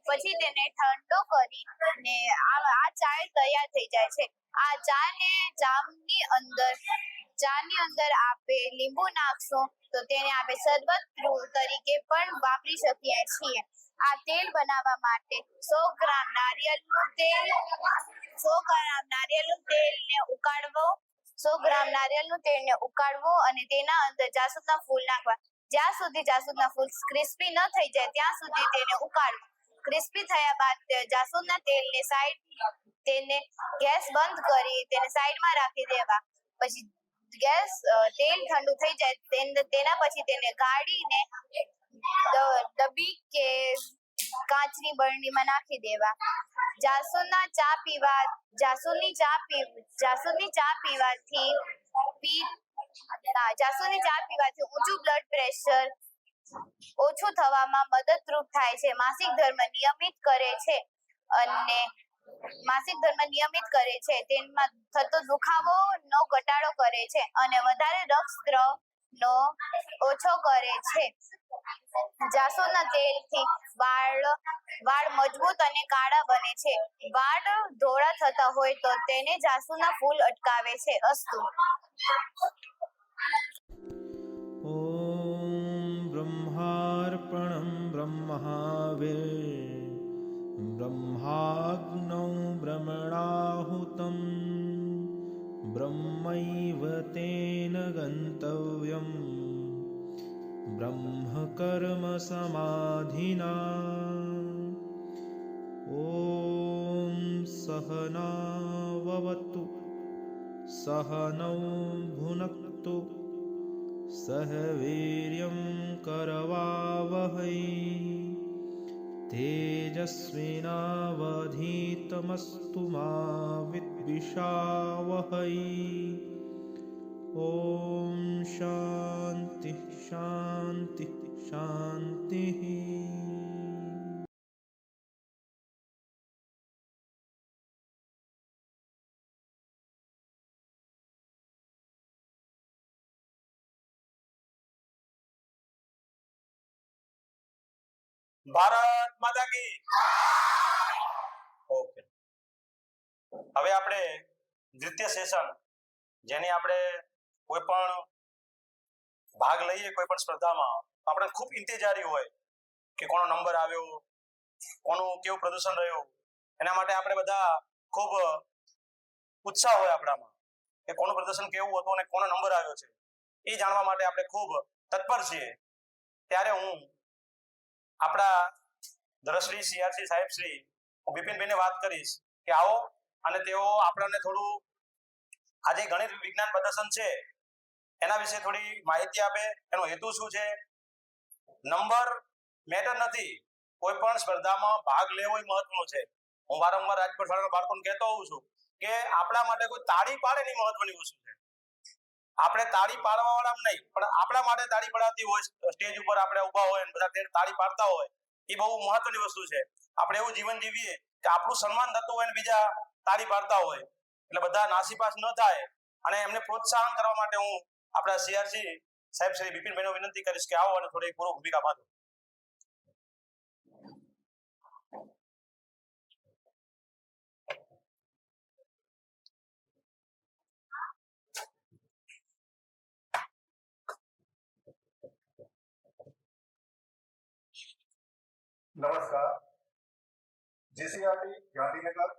પછી તેને ઠંડો કરીને આ ચા તૈયાર થઈ જાય છે. આ ચાની અંદર આપણે લીંબુ નાખશું તો તેને આપણે શરબત તરીકે પણ વાપરી શકીએ છીએ. આ તેલ બનાવવા માટે 100 ગ્રામ નારિયેળનું તેલને ઉકાળવું અને તેના અંદર જાસૂદના ફૂલ નાખવા. જ્યાં સુધી જાસૂદના ફૂલ ક્રિસ્પી ન થઈ જાય ત્યાં સુધી તેને ઉકાળવું. ક્રિસ્પી થયા બાદ જાસૂદના તેને ગેસ બંધ કરી તેને સાઈડમાં રાખી દેવા. પછી તેલ ઠંડુ થઈ જાય તેના પછી તેને ગાળીને ડબ્બી કે કાચની બરણીમાં નાખી દેવા. જાસૂદની ચા પીવાથી ઊંચું બ્લડ પ્રેશર ઓછું થવામાં મદદરૂપ થાય છે. માસિક ધર્મ નિયમિત કરે છે. તેમાં થતો દુખાવોનો ઘટાડો કરે છે અને વધારે રક્તસ્રાવનો ઓછો કરે છે. જાસૂદના તેલથી વાળ મજબૂત અને કાળા બને છે. વાળ ધોળા થતા હોય તો તેને જાસૂદના ફૂલ અટકાવે છે. અસ્તુ. ઓમ બ્રહ્માર્પણં બ્રહ્માવિર બ્રહ્માગ્નૌ બ્રહ્મણાહુતં બ્રહ્મૈવ તેન ગંતવ્યં ब्रह्मकर्मसमाधिना ॐ सहनाववतु सहनौ भुनक्तु सह वीर्यं करवावहै तेजस्विनावधीतमस्तु मा विद्विषावहै ॐ शान्ति शान्ति शान्तिः ભારત માતા કી ઓકે હવે આપણે દ્વિતીય સેશન જેની આપણે કોઈ પણ ભાગ લઈએ કોઈ પણ સ્પર્ધામાં આપણે ખૂબ ઇંતજારી હોય કે કોનો નંબર આવ્યો, કોનું કેવું પ્રદર્શન રહ્યું, એના માટે આપણે બધા ખૂબ ઉત્સાહ હોય આપણામાં કે કોનું પ્રદર્શન કેવું હતું અને કોનો નંબર આવ્યો છે એ જાણવા માટે આપણે ખૂબ તત્પર છીએ. ત્યારે હું આપણા ધરશ્રી સીઆરસી સાહેબ શ્રી બિપિનભાઈને વાત કરીશ કે આવો અને તેઓ આપણને થોડું આજે ગણિત વિજ્ઞાન પ્રદર્શન છે એના વિશે થોડી માહિતી આપે. એનો હેતુ શું છે? નંબર મેટર નથી, કોઈ પણ સ્પર્ધામાં ભાગ લેવો એ મહત્વનો છે. હું વારંવાર રાજકોટ શાળાના બાળકોને કહેતો હોઉં છું કે આપણા માટે કોઈ તાળી પાડે નહીં મહત્વની વસ્તુ છે. આપણે તાળી પાડવા વાળા નહીં પણ આપણા માટે તાળી પડાતી હોય, સ્ટેજ ઉપર આપણે ઊભા હોય અને બધા તાળી પાડતા હોય, એ બહુ મહત્વની વસ્તુ છે. આપણે એવું જીવન જીવીએ કે આપણું સન્માન થતું હોય ને બીજા તાળી પાડતા હોય, એટલે બધા નાસીપાસ ન થાય અને એમને પ્રોત્સાહન કરવા માટે હું આપણા સીઆરસી સાહેબ શ્રી બિપિનભાઈને વિનંતી કરીશ કે આવો અને થોડી પૂર્વ ભૂમિકા બાંધો. નમસ્કાર. જીસીઆરટી ગાંધીનગર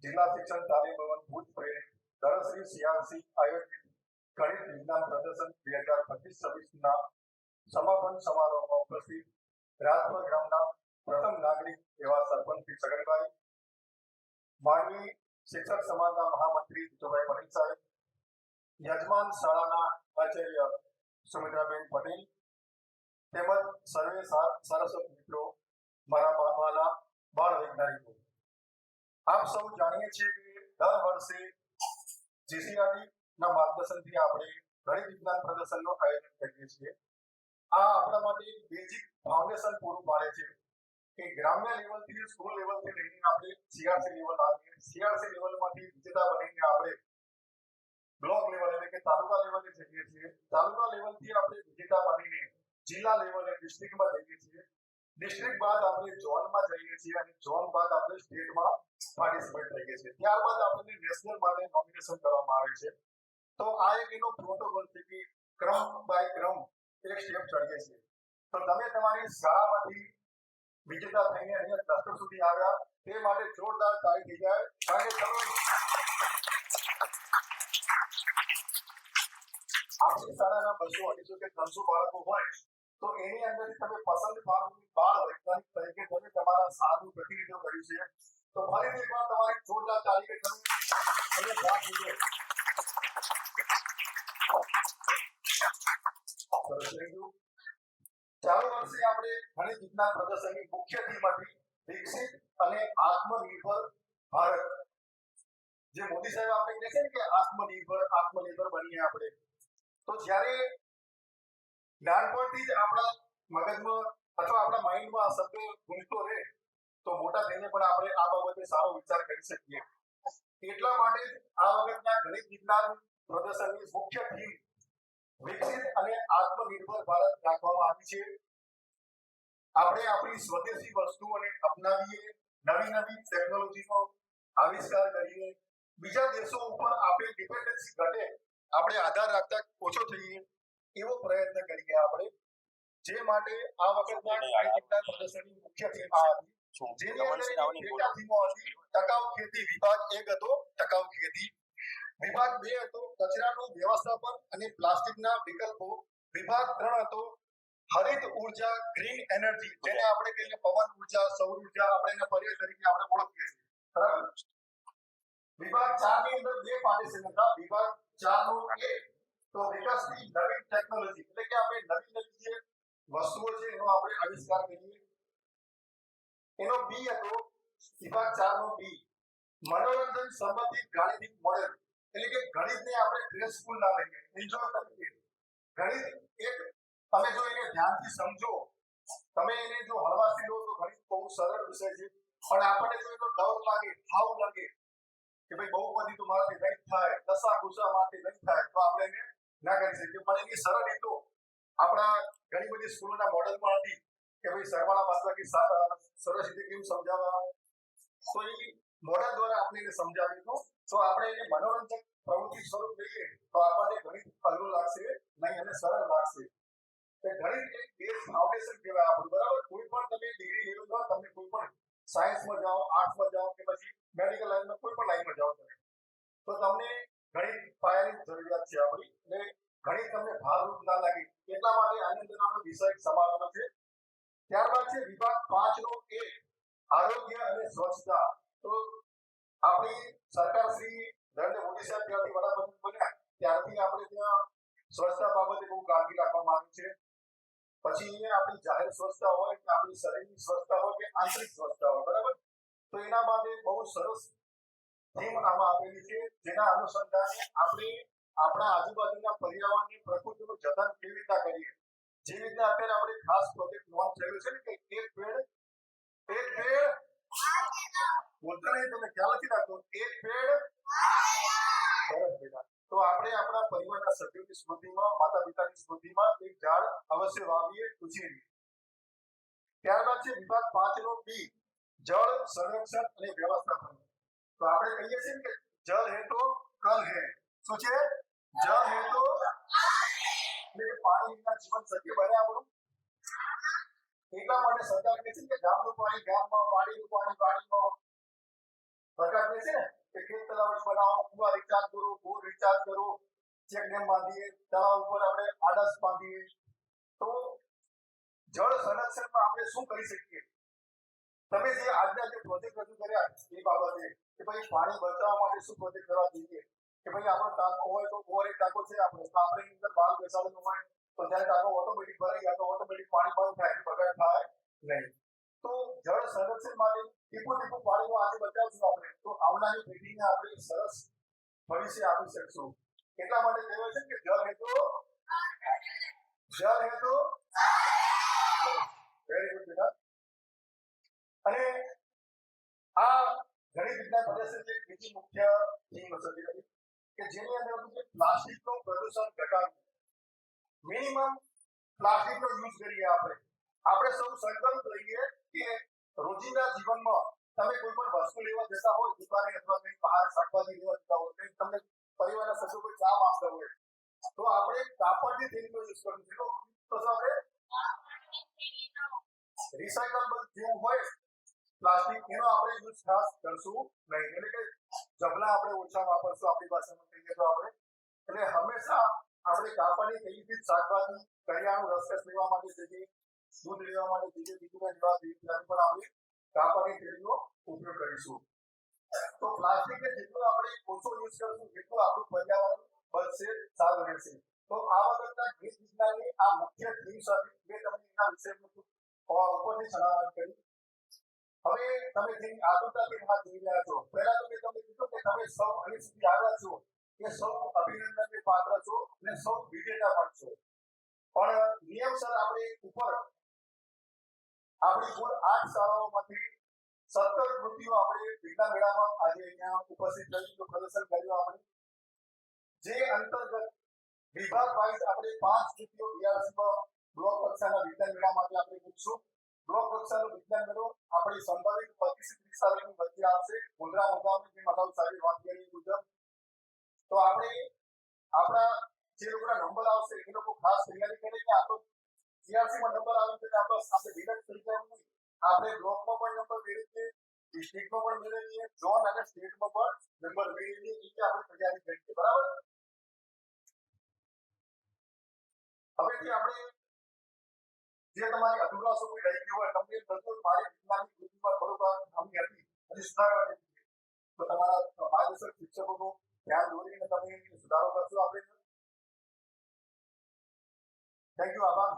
જિલ્લા શિક્ષણ તાલીમ ભવન ભુજ પ્રેરિત ધરશ્રી સીઆરસી આયોજિત ગણિત વિજ્ઞાન પ્રદર્શન 2025-26 ના સમાપન સમારોહમાં ઉપસ્થિત રાજપર ગામના પ્રથમ નાગરિક એવા સરપંચ શ્રી સગનભાઈ, માનવી શિક્ષક સમાજના મહામંત્રી જીતુભાઈ પટેલ સાહેબ, યજમાન શાળાના આચાર્ય સુમિત્રાબેન પટેલ તેમજ સર્વે સરસ્વત મિત્રો, મારા વાલા બાળ વૈજ્ઞાનિકો, આપ સૌ જાણીએ છીએ કે દર વર્ષે જીસીઆરટી ના માર્ગદર્શનથી આપણે ગણિત વિજ્ઞાન પ્રદર્શનનું આયોજન કરીએ છીએ. આ આપણા માટે એક બેઝિક ફાઉન્ડેશન પૂરું પાડે છે કે ગ્રામ્ય લેવલથી સ્કૂલ લેવલથી લઈને આપણે સીઆરસી લેવલ આવીએ, સીઆરસી લેવલમાંથી વિજેતા બનીને આપણે બ્લોક લેવલ એટલે કે તાલુકા લેવલે જઈએ છીએ, તાલુકા લેવલથી આપણે વિજેતા બનીને જિલ્લા લેવલે ડિસ્ટ્રિક્ટમાં જઈએ છીએ, ડિસ્ટ્રિક્ટ બાદ આપણે ઝોનમાં જઈએ છીએ અને ઝોન બાદ આપણે સ્ટેટમાં પાર્ટિસિપેટ થઈએ છીએ. ત્યારબાદ આપણને નેશનલ માટે નોમિનેશન કરવામાં આવે છે. તો આ એક એનો પ્રોટોકોલ છે કે ક્રમ બાય ક્રમ એક સ્ટેપ ચડીએ છીએ. તો તમે તમારી શાળામાંથી વિજેતા થઈને અહીંયા દસ્તક સુધી આવ્યા તે માટે જોરદાર તાળી થઈ જાય. કારણ કે તમે આપણી શાળાના 200, 250 કે 300 બાળકો હોય તો એની અંદરથી તમે પસંદ પામેલી બાળ વૈજ્ઞાનિક તરીકે તમે તમારા સારું પ્રતિનિધિત્વ કર્યું છે. તો ફરીથી એકવાર તમારી જોરદાર તાળી તમે ભાગ લીધો. ચાલુ વર્ષે આપણે ગણિત વિજ્ઞાન પ્રદર્શનની મુખ્ય થીમ હતી વિકસિત અને આત્મનિર્ભર ભારત. જે મોદી સાહેબ આપણે કહે છે ને કે આત્મનિર્ભર બનીએ આપણે, તો જ્યારે નાનપણથી જ આપણા મગજમાં અથવા આપણા માઇન્ડમાં આ શબ્દ ગુંજતો રહે તો મોટા થઈને પણ આપણે આ બાબતે સારો વિચાર કરી શકીએ. એટલા માટે આ વખતના ગણિત વિજ્ઞાન પ્રદર્શનની મુખ્ય થીમ વિકસિત અને આત્મનિર્ભર ભારત રાખવામાં આવી છે. આપણે આપણી સ્વદેશી વસ્તુઓને અપનાવીએ, નવી નવી ટેકનોલોજીનો આવિષ્કાર કરીએ, બીજા દેશો ઉપર આપણી ડિપેન્ડન્સી ઘટે, આપણે આધાર રાખતા ઓછો થઈએ એવો પ્રયત્ન કરીએ આપણે. જે માટે આ વખતના ગણિત વિજ્ઞાન પ્રદર્શનની મુખ્ય થીમ આ હતી, જેની અંદર પેટા થીમો હતી. ટકાઉ ખેતી વિભાગ 1 હતો ટકાઉ ખેતી, વિભાગ 2 હતો કચરાનું વ્યવસ્થાપન અને પ્લાસ્ટિકના વિકલ્પો, વિભાગ 3 હતો હરિત ઉર્જા, ગ્રીન એનર્જી, જેને આપણે કહીએ પવન ઉર્જા, સૌર ઉર્જા, આપણે એના પર્યાય તરીકે આપણે ઓળખીએ છીએ. બરાબર. વિભાગ 4 ની અંદર બે પાર્ટીશન હતા. વિભાગ 4 નો A તો વિકાસની નવીન ટેકનોલોજી, એટલે કે આપણે નવી નવી જે વસ્તુઓ છે એનો આપણે આવિષ્કાર કરીએ. એનો B હતો વિભાગ 4 નો B મનોરંજન સંબંધિત ગાણિતિક મોડેલ, એટલે કે ગણિતને આપણે ગ્રેસફુલ ના લઈએ, એન્જોય કરીએ. ગણિત એક તમે જો એને ધ્યાનથી સમજો, તમે એને જો હળવાથી લો તો ગણિત બહુ સરળ વિષય છે. પણ આપણને જો એનો ડર લાગે, ભાવ લાગે કે ભાઈ બહુપદી તો મારાથી નહીં થાય, દશા ગુસા મારાથી નહીં થાય, તો આપણે એને ના કરી શકીએ. પણ એની સરળ રીતો આપણા ઘણી બધી સ્કૂલોના મોડેલમાં હતી કે ભાઈ સરવાળા બાદબાકી સરસ રીતે કેમ સમજાવવા. તો એ મોડેલ દ્વારા આપણે એને સમજાવી તો આપણે એને મનોરંજક પ્રવૃત્તિ સ્વરૂપ લઈએ તો આપણને ગણિત અઘરું લાગશે નહીં અને સરળ લાગશે. ગણિત એક બેઝ ફાઉન્ડેશન કહેવાય આપણું. બરાબર. કોઈ પણ તમે ડિગ્રી લેવું હોય, તમે કોઈ પણ સાયન્સમાં જાઓ, આર્ટ્સમાં જાઓ કે પછી મેડિકલ લાઈનમાં કોઈ પણ લાઈનમાં જાઓ તમે, તો તમને ગણિત પાયાની જરૂરિયાત છે આપણી. એટલે ગણિત તમને ભારરૂપ ના લાગે એટલા માટે આની અંદર આપણો વિષય સમાવેલો છે. ત્યારબાદ છે વિભાગ 5 નો A આરોગ્ય અને સ્વચ્છતા. તો આપણી સરકાર શ્રી નરેન્દ્ર મોદી સાહેબ ત્યારથી વડાપ્રધાન બન્યા ત્યારથી આપણે ત્યાં સ્વચ્છતા બાબતે બહુ કાળજી રાખવામાં આવી છે. પછી આપણી જાહેર સ્વચ્છતા હોય કે આપણી શરીરની સ્વચ્છતા હોય કે આંતરિક સ્વચ્છતા હોય. બરાબર. તો એના માટે બહુ સરસ થીમ આમાં આપેલી છે, જેના અનુસંધાને આપણે આપણા આજુબાજુના પર્યાવરણની પ્રકૃતિનું જતન કેવી રીતે કરીએ. જે રીતના અત્યારે આપણે ખાસ પ્રોજેક્ટ લોન્ચ થયેલો છે ને કે એક પેડ બોલતા નહીં, તમે ખ્યાલ નથી રાખતો, એક પેડ સરસ બેટા. તો આપણે આપણા પરિવારના સભ્યોની સ્મૃતિમાં, માતા પિતાની સ્મૃતિમાં એક ઝાડ અવશ્ય વાવીએ, ઉછેરીએ. ત્યારબાદ છે વિભાગ 5 નો B જળ સંરક્ષણ અને વ્યવસ્થાપન. તો આપણે કહીએ છીએ કે જળ હે તો કલ હે. શું છે? જળ હે તો એટલે પાણી વિના જીવન શક્ય બને આપણું. એટલા માટે સરકાર કહે છે કે ગામનું પાણી ગામમાં, વાડીનું પાણી વાડીમાં. સરકાર કહે છે ને કે ખેત તળાવ બનાવો, કુવા રિચાર્જ કરો, બોર રિચાર્જ કરો, ચેક ડેમ બાંધીએ, તળાવ ઉપર આપણે આડસ બાંધીએ. તો જળ સંરક્ષણમાં આપણે શું કરી શકીએ? તમે જે આજના જે પ્રોજેક્ટ રજૂ કર્યા એ બાબતે કે ભાઈ પાણી બચાવવા માટે શું પ્રોજેક્ટ કરવા જોઈએ કે ભાઈ આપણો ટાંકો હોય તો ઓવર એક ટાંકો છે આપણે અંદર બાલ બેસાડવાનું હોય તો જ્યારે ટાંકો ઓટોમેટિક ભરાઈ ગયા તો ઓટોમેટિક પાણી બંધ થાય, બગાડ થાય નહીં. તો જળ સંરક્ષણ માટે ટીપું ટીપું પાણીનો આજે બચાવશું આપણે તો આવનારી પેઢીને આપણે સરસ ભવિષ્ય આપી શકશું. એટલા માટે કહેવાય છે કે જળ હે તો વેરી ગુડ બેટા. અને આ ગણિત વિજ્ઞાન પ્રદર્શન એક બીજી મુખ્ય થીમ હતી કે જેની અંદર હતું કે પ્લાસ્ટિકનું પ્રદૂષણ ઘટાડવું. મિનિમમ પ્લાસ્ટિકનો યુઝ કરીએ આપણે સૌ સંકલ્પ લઈએ કે રોજિંદા જીવનમાં તમે કોઈ પણ વસ્તુ લેવા જતા હોય દુકાને અથવા કંઈ બહાર શાકભાજી લેવા જતા હોય, કંઈ તમને પરિવારના સભ્યો કોઈ કામ આપતા હોય તો આપણે કાપડની થેલીનો યુઝ કરવું છે. તો આપણે રિસાયકલેબલ જેવું હોય પ્લાસ્ટિક એનો આપણે યુઝ ખાસ કરશું નહીં. એટલે કે જબલા આપણે ઓછા વાપરશું આપણી ભાષામાં કહીએ તો આપણે. એટલે હંમેશા આપણે કાપડની થેલીથી શાકભાજી, કરિયાણું, રસકસ લેવા માટે જઈએ, દૂધ લેવા માટે જઈએ, બીજું લેવા જઈએ ત્યારે પણ આપણે કાપડની થેલીનો ઉપયોગ કરીશું. તો પ્લાસ્ટિકને જેટલું આપણે ઓછો યુઝ કરશું એટલું આપણું પર્યાવરણ બચશે, સારું રહેશે. તો આ વખતના ગણિત વિજ્ઞાનની આ મુખ્ય થીમ સાથે મેં તમને એના વિષયમાં ઉપરથી સલામત કરી. હવે તમે જેની આતુરતાથી રાહ જોઈ રહ્યા છો, પહેલા તો મેં તમને કીધું કે તમે સૌ અહીં સુધી આવ્યા છો એ સૌ અભિનંદનને પાત્ર છો અને સૌ વિજેતા પણ છો. પણ નિયમસર આપણે ઉપર આપણી કુલ 8 શાળાઓમાંથી 17 કૃતિઓ આપણે વિજ્ઞાન મેળામાં આજે અહીંયા ઉપસ્થિત કરી પ્રદર્શન કર્યું આપણે. જે અંતર્ગત વિભાગ વાઇઝ આપણે 5 કૃતિઓ બીઆરસીમાં બ્લોક કક્ષાના વિજ્ઞાન મેળા માટે આપણે મૂકશું. બ્લોક કક્ષાનો વિજ્ઞાન મેળો આપણી સંભવિત 25-30 તારીખની વચ્ચે આવશે. મુદ્રા મુદ્દાની જે મતલબ સારી વાત કરી મુજબ તો આપણે આપણા જે લોકોના નંબર આવશે એ લોકો ખાસ તૈયારી કરે કે આપણો બીઆરસીમાં નંબર આવે છે આપણે ડિરેક્ટ થઈ જાય નહીં, આપણે બ્લોકમાં પણ નંબર મેળવીએ, ડિસ્ટ્રિક્ટમાં પણ મેળવીએ, ઝોન અને સ્ટેટમાં પણ નંબર મેળવીએ, એટલે આપણે તૈયારી કરીએ. બરાબર. હવેથી આપણે જે તમારી અધૂરાશો કોઈ રહી ગઈ હોય, તમને એમ થતું હોય મારી વિજ્ઞાનની કૃતિમાં થોડુંક ખામી હતી, હજી સુધારવાની છે, તો તમારા માર્ગદર્શક શિક્ષકોનું ધ્યાન દોરીને તમે એની સુધારો કરશો આપણે. Thank you. આભાર.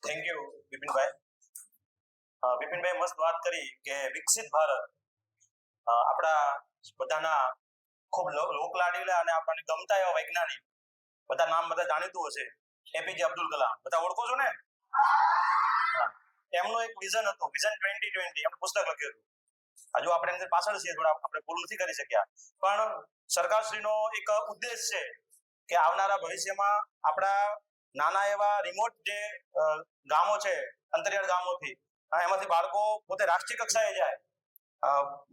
Thank you Vipinbhai. વિપિનભાઈ મસ્ત વાત કરી કે વિકસિત ભારત આપણા બધાના ખૂબ લોકલાડીલા અને આપણને ગમતા એવા વૈજ્ઞાનિક, બધા નામ બધા જાણીતું હશે, એપીજે અબ્દુલ કલામ, બધા ઓળખો છો ને? એમનું એક વિઝન હતું, વિઝન 2020, એમનું પુસ્તક લખ્યું હતું. હજુ આપણે એની પાછળ છીએ, થોડા આપણે પૂરું નથી કરી શક્યા, પણ સરકારશ્રીનો એક ઉદ્દેશ છે કે આવનારા ભવિષ્યમાં આપણા નાના એવા રિમોટ જે ગામો છે, અંતરિયાળ ગામોથી, એમાંથી બાળકો પોતે રાષ્ટ્રીય કક્ષાએ જાય.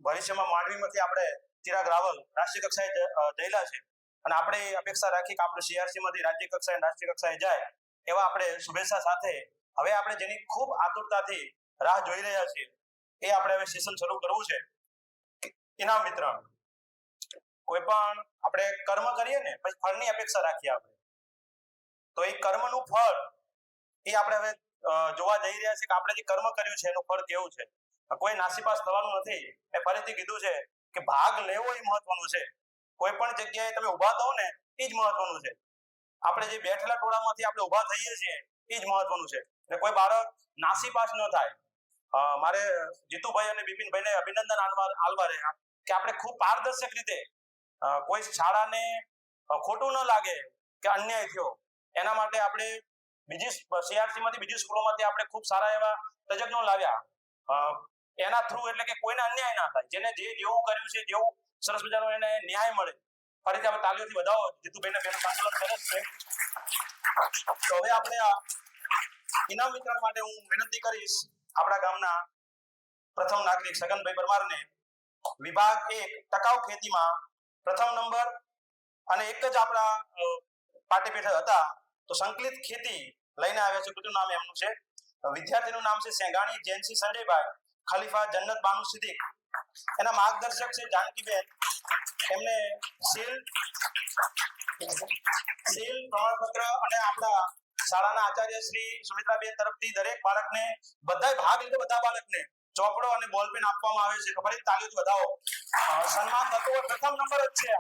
ભવિષ્યમાં માંડવીમાંથી આપણે ચિરાગ રાવલ રાષ્ટ્રીય કક્ષાએ જયેલા છે, અને આપણે અપેક્ષા રાખી કે આપણે સીઆરસી માંથી રાજ્ય કક્ષાએ રાષ્ટ્રીય કક્ષાએ જાય, એવા આપણે શુભેચ્છા સાથે હવે આપણે જેની ખૂબ આતુરતાથી રાહ જોઈ રહ્યા છીએ, એ આપણે હવે સેશન શરૂ કરવું છે. ઇનામ વિતરણ. કોઈ પણ આપણે કર્મ કરીએ ને પછી ફળની અપેક્ષા રાખીએ આપણે, તો એ કર્મનું ફળ એ આપણે હવે જોવા જઈ રહ્યા છે કે આપણે જે કર્મ કર્યું છે એનું ફળ કેવું છે. કોઈ નાસીપાસ થવાનું નથી. મેં ફરીથી કીધું છે કે ભાગ લેવો એ મહત્વનું છે. કોઈ પણ જગ્યાએ તમે ઊભા થો ને એ જ મહત્વનું છે. આપણે જે બેઠેલા ટોળામાંથી આપણે ઊભા થઈએ છીએ એ જ મહત્વનું છે. એટલે કોઈ બાળક નાસીપાસ ન થાય. મારે જીતુભાઈ અને બિપિનભાઈને અભિનંદન આલવા રહ્યા કે આપણે ખૂબ પારદર્શક રીતે કોઈ શાળાને ખોટું ન લાગે કે અન્યાય થયો, એના માટે આપણે બીજી સીઆરસી માંથી બીજી સ્કૂલોમાંથી આપણે ખૂબ સારા એવા તજજ્ઞો લાવ્યા. એના થ્રુ એટલે કે કોઈને અન્યાય ના થાય, જેને જે જેવું કર્યું છે, જેવું સરસ મજાનો એને ન્યાય મળે. ફરીથી આપણે તાલીઓથી વધાવો જીતુભાઈને, બેનું સંકલન સરસ છે. તો હવે આપણે આ ઇનામ વિતરણ માટે હું વિનંતી કરીશ આપણા ગામના પ્રથમ નાગરિક સગનભાઈ પરમારને. વિભાગ 1 ટકાઉ ખેતીમાં પ્રથમ નંબર, અને એક જ આપણા પાર્ટિસિપેટર હતા તો સંકલિત ખેતી લઈને આવ્યા છે. કૃતિનું નામ એમનું છે, વિદ્યાર્થીનું નામ છે સેંગાણી જૈનસિંહ સંજયભાઈ, ખલીફા જન્નત બાનુ સિદ્દીક. એના માર્ગદર્શક છે જાનકીબેન. એમને સીલ પ્રમાણપત્ર અને આપણા શાળાના આચાર્ય શ્રી સુમિત્રાબેન તરફથી દરેક બાળકને, બધા ભાગ લીધો, બધા બાળકને ચોપડો અને બોલપેન આપવામાં આવે છે. તો ફરી તાલીઓથી વધાવો. સન્માન થતો હોય પ્રથમ નંબર જ છે.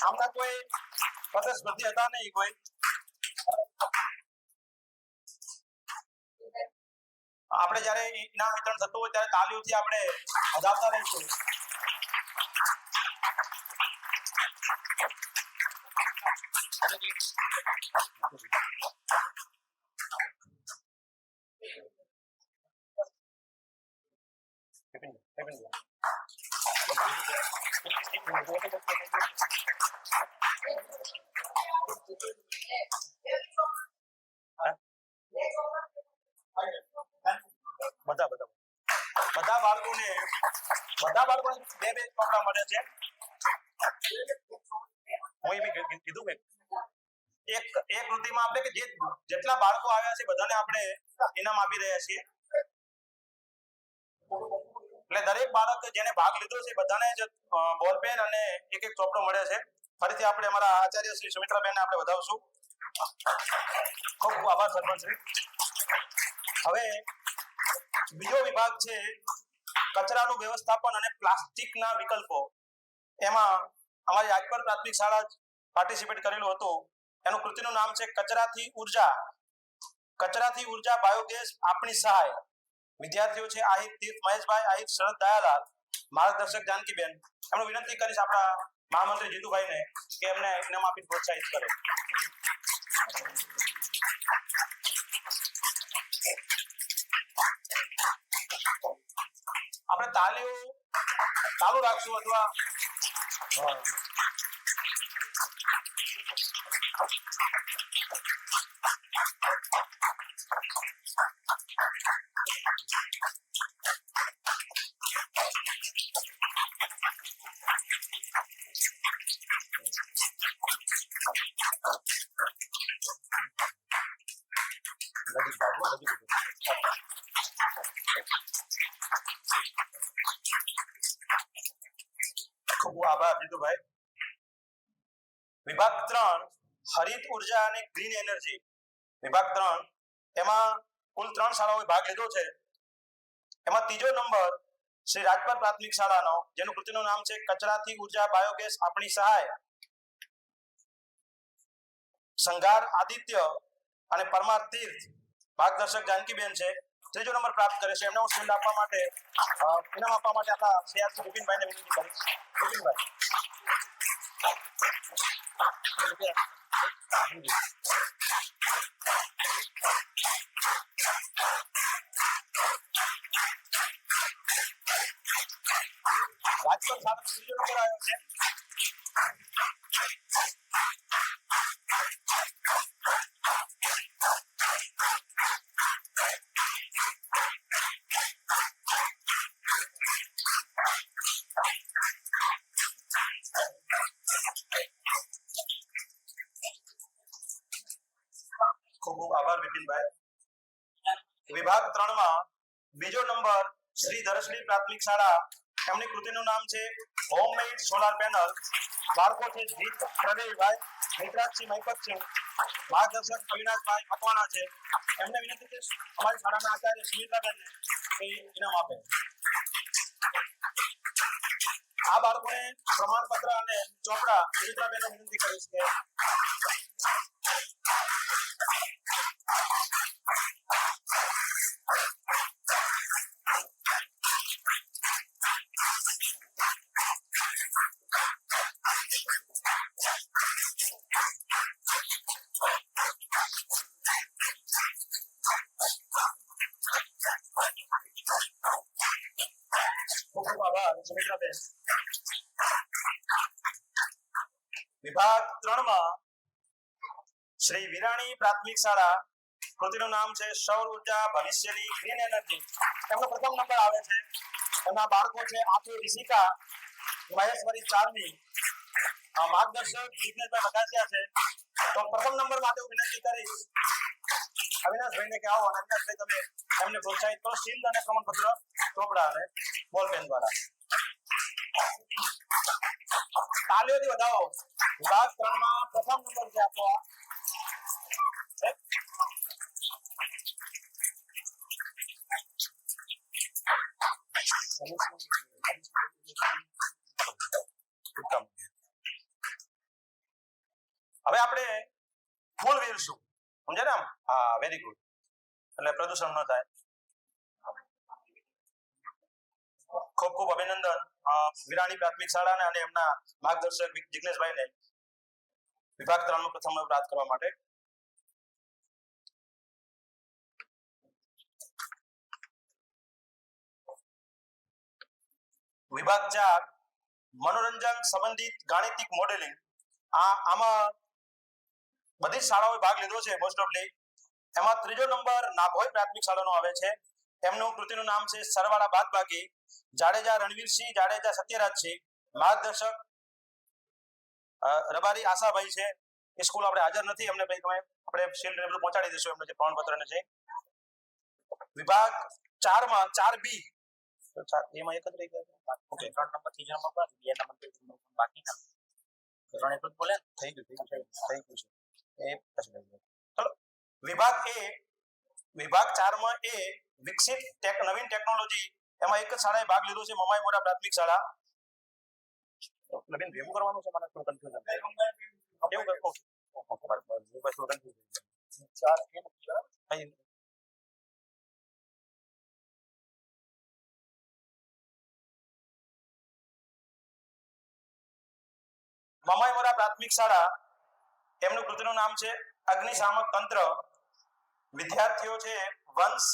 આમના કોઈ પ્રતિસ્પર્ધી હતા નહીં કોઈ. આપણે જ્યારે ઇનામ વિતરણ થતું હોય ત્યારે તાલીઓથી આપણે વધાવતા રહીશું. બધા બાળકોને બે ચોપડા મળે છે. હું એ બી કીધું કે એક કૃતિમાં આપણે કે જેટલા બાળકો આવ્યા છે બધાને આપણે ઇનામ આપી રહ્યા છીએ. એટલે દરેક બાળક જેને ભાગ લીધો છે બધાને જ બોલપેન અને એક ચોપડો મળે છે. ફરીથી આપણે અમારા આચાર્ય શ્રી સુમિત્રાબેનને આપણે વધાવશું. ખૂબ ખૂબ આભાર સરપંચ. હવે બીજો વિભાગ છે કચરાનું વ્યવસ્થાપન અને પ્લાસ્ટિકના વિકલ્પો. એમાં અમારી આજપર પ્રાથમિક શાળા પાર્ટિસિપેટ કરેલું હતું. એનું કૃતિનું નામ છે કચરાથી ઉર્જા. કચરાથી ઉર્જા બાયોગેસ આપણી સહાય. વિદ્યાર્થીઓ છે આહિર તીર્થ મહેશભાઈ, આહિર શરદ દયાલાલ, માર્ગદર્શક જાનકીબેન. એમનું વિનંતી કરીશ આપણા મહામંત્રી જીતુભાઈને કે એમને ઇનામ આપી પ્રોત્સાહિત કરે. આપણે તાલીઓ ચાલુ રાખશું અથવા ખૂબ આભાર જીતુભાઈ. વિભાગ 3 હરિત ઉર્જા અને ગ્રીન એનર્જી, વિભાગ 3 એમાં કુલ 3 શાળાઓએ ભાગ લીધો છે. એમાં ત્રીજો નંબર શ્રી રાજપર પ્રાથમિક શાળાનો, જેનું કૃતિનું નામ છે કચરાથી ઉર્જા બાયોગેસ આપણી સહાય. સંઘાર આદિત્ય અને પરમાર તીર્થ, માર્ગદર્શક જાનકીબેન છે, ત્રીજો નંબર પ્રાપ્ત કરે છે. એમને હું શિલ્ડ આપવા માટે ઇનામ આપવા માટે આપણા શ્રી વિપિનભાઈને વિનંતી કરીશ. વિપિનભાઈ. રાજકોટ શાળાનો ત્રીજો નંબર આવ્યો છે. ખૂબ ખૂબ આભાર વિપિનભાઈ. વિભાગ 3 માં બીજો નંબર શ્રી ધરશ્રી પ્રાથમિક શાળા, એમની કૃતિનું નામ છે હોમમેડ સોલાર પેનલ. બાળકો છે જીત પ્રવીણભાઈ, મિત્રાજસિંહ મહિપત છે, માર્ગદર્શક અવિનાશભાઈ મકવાણા છે. એમને વિનંતી છે અમારી શાળાના આચાર્ય સુમિત્રાબેનને એ ઇનામ આપે. આ બાળકોને પ્રમાણપત્ર અને ચોપડા સુમિત્રાબેનને વિનંતી કરીશ કે સુમિત્રાબેન. વિભાગ 3 માં શ્રી વિરાણી પ્રાથમિક શાળા, કૃતિનું નામ છે સૌર ઉર્જા ભવિષ્યની ગ્રીન એનર્જી. એમનો પ્રથમ નંબર આવે છે. એમના બાળકો છે આથુ ઋષિકા, મહેશ્વરી ચારમી, માર્ગદર્શક જિગ્નેશભાઈ વઘાસિયા છે. તો પ્રથમ નંબર માટે હું વિનંતી કરીશ અવિનાશભાઈને કે આવો. અવિનાશભાઈ તમે એમને પ્રોત્સાહિત કરો શિલ્ડ અને પ્રમાણપત્ર, ચોપડા અને બોલપેન દ્વારા. તાલીઓથી વધાવો. વિભાગ 3 માં પ્રથમ નંબર છે આપણો. હવે આપણે ફૂલ વીરશું, સમજે ને? હા, વેરી ગુડ. એટલે પ્રદૂષણ ન થાય. ખૂબ ખૂબ અભિનંદન વિરાણી પ્રાથમિક શાળાને અને એમના માર્ગદર્શક જિગ્નેશભાઈને વિભાગ 3 નો પ્રથમ નંબર પ્રાપ્ત કરવા માટે. વિભાગ 4 મનોરંજન સંબંધિત ગાણિતિક મોડેલિંગ. આમાં બધી શાળાઓએ ભાગ લીધો છે મોસ્ટ ઓફલી. એમાં ત્રીજો નંબર નાભોઈ પ્રાથમિક શાળાનો આવે છે. એમનું કૃતિનું નામ છે સરવાળા બાદબાકી. જાડેજા રણવીરસિંહ, જાડેજા સત્યરાજસિંહ, માર્ગદર્શક રબારી આશાભાઈ છે. એ સ્કૂલ આપણે હાજર નથી. એમને ભાઈ તમે આપણે શિલ્ડ ને બધું પહોંચાડી દઈશું, એમને જે પ્રમાણપત્ર ને છે. વિભાગ 4 માં 4B, તો 4 માં એક જ રહી ગયા. ઓકે, 3 નંબર થી જમા બાદ 2 નંબર બાકી ના 3 એટલું બોલે થઈ ગયું છે. એ પછી ચલો વિભાગ A, વિભાગ 4 માં A વિકસિત નવીન ટેકનોલોજી. એમાં એક જ શાળાએ ભાગ લીધો છે, મમાઈ મોરા પ્રાથમિક શાળા. નવીન ભેગું કરવાનું છે, મને થોડું કન્ફ્યુઝન થાય. કેવું કરતો મમાઈ મોરા પ્રાથમિક શાળા, એમનું કૃતિનું નામ છે અગ્નિશામક તંત્ર. વિદ્યાર્થીઓ છે વંશ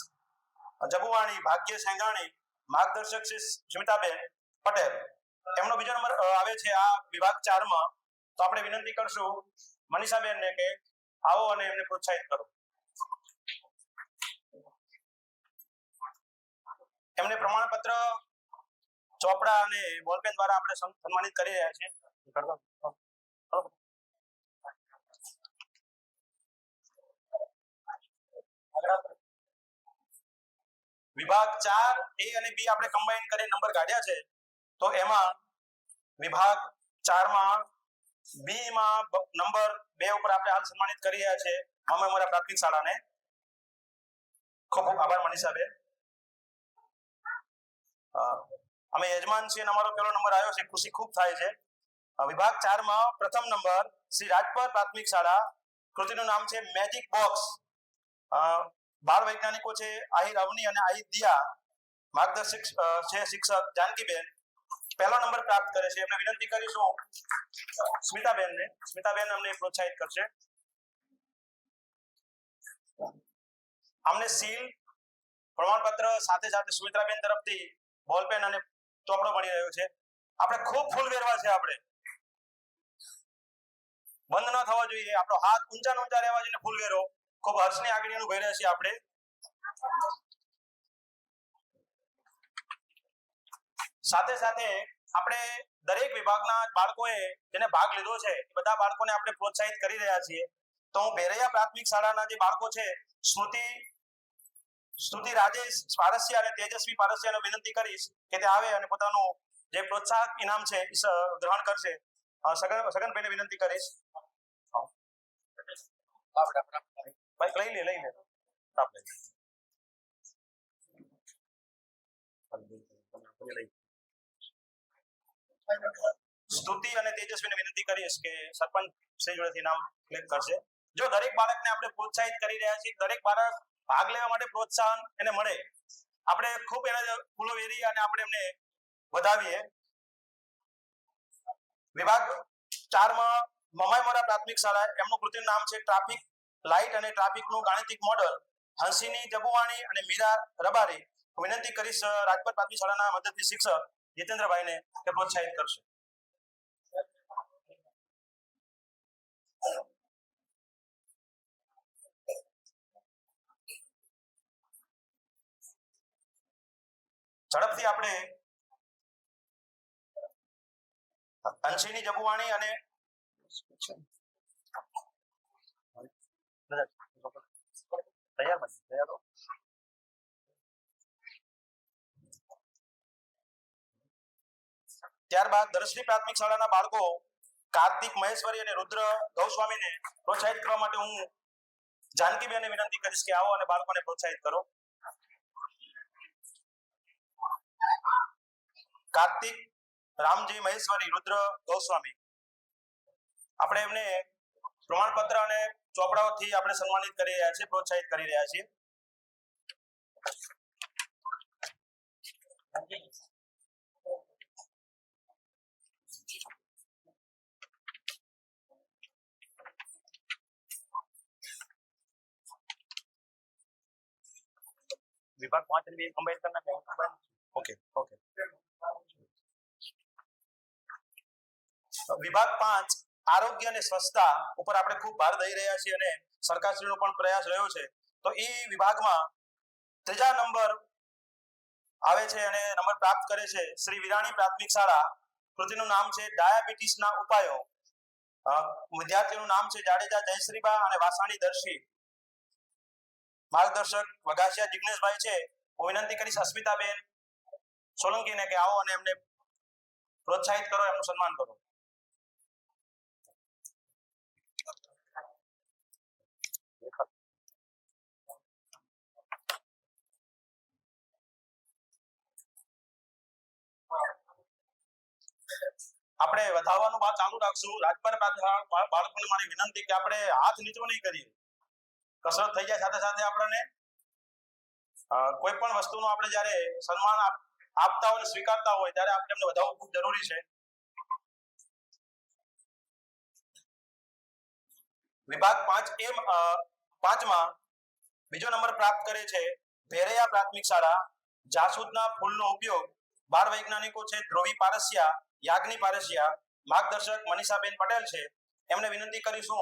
જબુવાણી, ભાગ્ય સેંગાણી, માર્ગદર્શક છે સ્મિતાબેન પટેલ. એમનો બીજો નંબર આવે છે આ વિભાગ 4 માં. તો આપણે વિનંતી કરશું મનીષાબેનને કે આવો અને એમને પ્રોત્સાહિત કરો. એમને પ્રમાણપત્ર, ચોપડા અને બોલપેન દ્વારા આપણે સન્માનિત કરી રહ્યા છીએ. વિભાગ 4 A અને B આપણે કમ્બાઈન કરીને નંબર કાઢ્યા છે. તો એમાં વિભાગ 4 માં બી માં નંબર 2 ઉપર આપણે હાલ સન્માનિત કરી રહ્યા છે મામેમોરા પ્રાથમિક શાળાને. ખૂબ ખૂબ આભાર મનીષાબેન. અમે યજમાન છીએ અને અમારો પહેલો નંબર આવ્યો છે, ખુશી ખૂબ થાય છે. વિભાગ 4 માં પ્રથમ નંબર શ્રી રાજપર પ્રાથમિક શાળા, કૃતિનું નામ છે મેજિક બોક્સ. બાળ વૈજ્ઞાનિકો છે આહિર અવની અને આહિર દિયા, માર્ગદર્શક છે શિક્ષક જાનકીબેન. પહેલો નંબર પ્રાપ્ત કરે છે. એમને વિનંતી કરીશું સ્મિતાબેન અમને પ્રોત્સાહિત કરશે. અમને સીલ, પ્રમાણપત્ર સાથે સાથે સુમિત્રાબેન તરફથી બોલપેન અને ચોપડો મળી રહ્યો છે. આપણે ખૂબ ફૂલ વેરવા છે. આપણે બંધ ન થવા જોઈએ. આપણો હાથ ઊંચા ઊંચા રહેવા જોઈએ. ફૂલ વેરો ખૂબ હર્ષની આગળ અનુભવી રહ્યા છીએ આપણે. સાથે સાથે આપણે દરેક વિભાગના બાળકોએ જેને ભાગ લીધો છે એ બધા બાળકોને આપણે પ્રોત્સાહિત કરી રહ્યા છીએ. તો હું ભેરૈયા પ્રાથમિક શાળાના જે બાળકો છે સ્તુતિ રાજેશ પારસિયા અને તેજસ્વી પારસિયાને વિનંતી કરીશ કે તે આવે અને પોતાનું જે પ્રોત્સાહક ઇનામ છે એ ગ્રહણ કરશે. સગનભાઈને વિનંતી કરીશ. ભાઈ લઈ લે સ્તુતિ અને તેજસ્વીને વિનંતી કરીશ કે સરપંચ શ્રી જોડેથી નામ ક્લિક કરશે. જો દરેક બાળકને આપણે પ્રોત્સાહિત કરી રહ્યા છીએ, દરેક બાળક ભાગ લેવા માટે પ્રોત્સાહન એને મળે, આપણે ખૂબ એના ફૂલો વેરી અને આપણે એમને વધાવીએ. વિભાગ 4 માં મમાઈમોરા પ્રાથમિક શાળા, એમનું કૃતિનું નામ છે ટ્રાફિક લાઇટ અને ટ્રાફિકનું ગાણિતિક મોડલ, હંસિની જબુવાણી અને મીરા રબારી. વિનંતી કરીશ રાજપર પ્રાથમિક શાળાના મદદની શિક્ષક જીતેન્દ્રભાઈને કે પ્રોત્સાહિત કરશે. ઝડપથી આપણે હંસિની જબુવાણી અને ત્યારબાદ દર્શની પ્રાથમિક શાળાના બાળકો કાર્તિક મહેશ્વરી અને રુદ્ર ગૌસ્વામીને પ્રોત્સાહિત કરવા માટે હું જાનકીબેનને વિનંતી કરીશ કે આવો અને બાળકોને પ્રોત્સાહિત કરો. કાર્તિક રામજી મહેશ્વરી રુદ્ર ગૌસ્વામી, આપણે એમને પ્રમાણપત્ર અને ચોપડાઓથી આપણે સન્માનિત કરી રહ્યા છીએ, પ્રોત્સાહિત કરી રહ્યા છીએ. વિભાગ 5 અને 2 કમ્બાઈન કરना છે. ઓકે. વિભાગ 5 આરોગ્ય અને સ્વચ્છતા ઉપર આપણે ખૂબ ભાર દઈ રહ્યા છીએ અને સરકારશ્રીનો પણ પ્રયાસ રહ્યો છે. તો એ વિભાગમાં 3જા નંબર આવે છે અને નંબર પ્રાપ્ત કરે છે શ્રી વિરાણી પ્રાથમિક શાળા, કૃતિનું નામ છે ડાયાબિટીસના ઉપાયો. વિદ્યાર્થીનું નામ છે જાડેજા જયશ્રીબા અને વાસાણી દર્શી. માર્ગદર્શક વઘાસિયા જિગ્નેશભાઈ છે. હું વિનંતી કરીશ અસ્મિતાબેન સોલંકીને કે આવો અને એમને પ્રોત્સાહિત કરો, એમનું સન્માન કરો. આપણે વધાવવાનું વાત ચાલુ રાખશું. રાજપર બાળકોને મારી વિનંતી કે આપણે હાથ નીચો નહીં કરીએ. કસરત થઈ જાય સાથે સાથે આપણને કોઈ પણ વસ્તુનો આપણે જ્યારે સન્માન આપતા હોય, સ્વીકારતા હોય ત્યારે આપણે એમને વધાવવું ખૂબ જરૂરી છે. વિભાગ 5માં બીજો નંબર પ્રાપ્ત કરે છે ભેરૈયા પ્રાથમિક શાળા, જાસૂદના ફૂલનો ઉપયોગ. બાળ વૈજ્ઞાનિકો છે ધ્રુવી પારસિયા, યાજ્ઞી પારસિયા. માર્ગદર્શક મનીષાબેન પટેલ છે. એમને વિનંતી કરીશું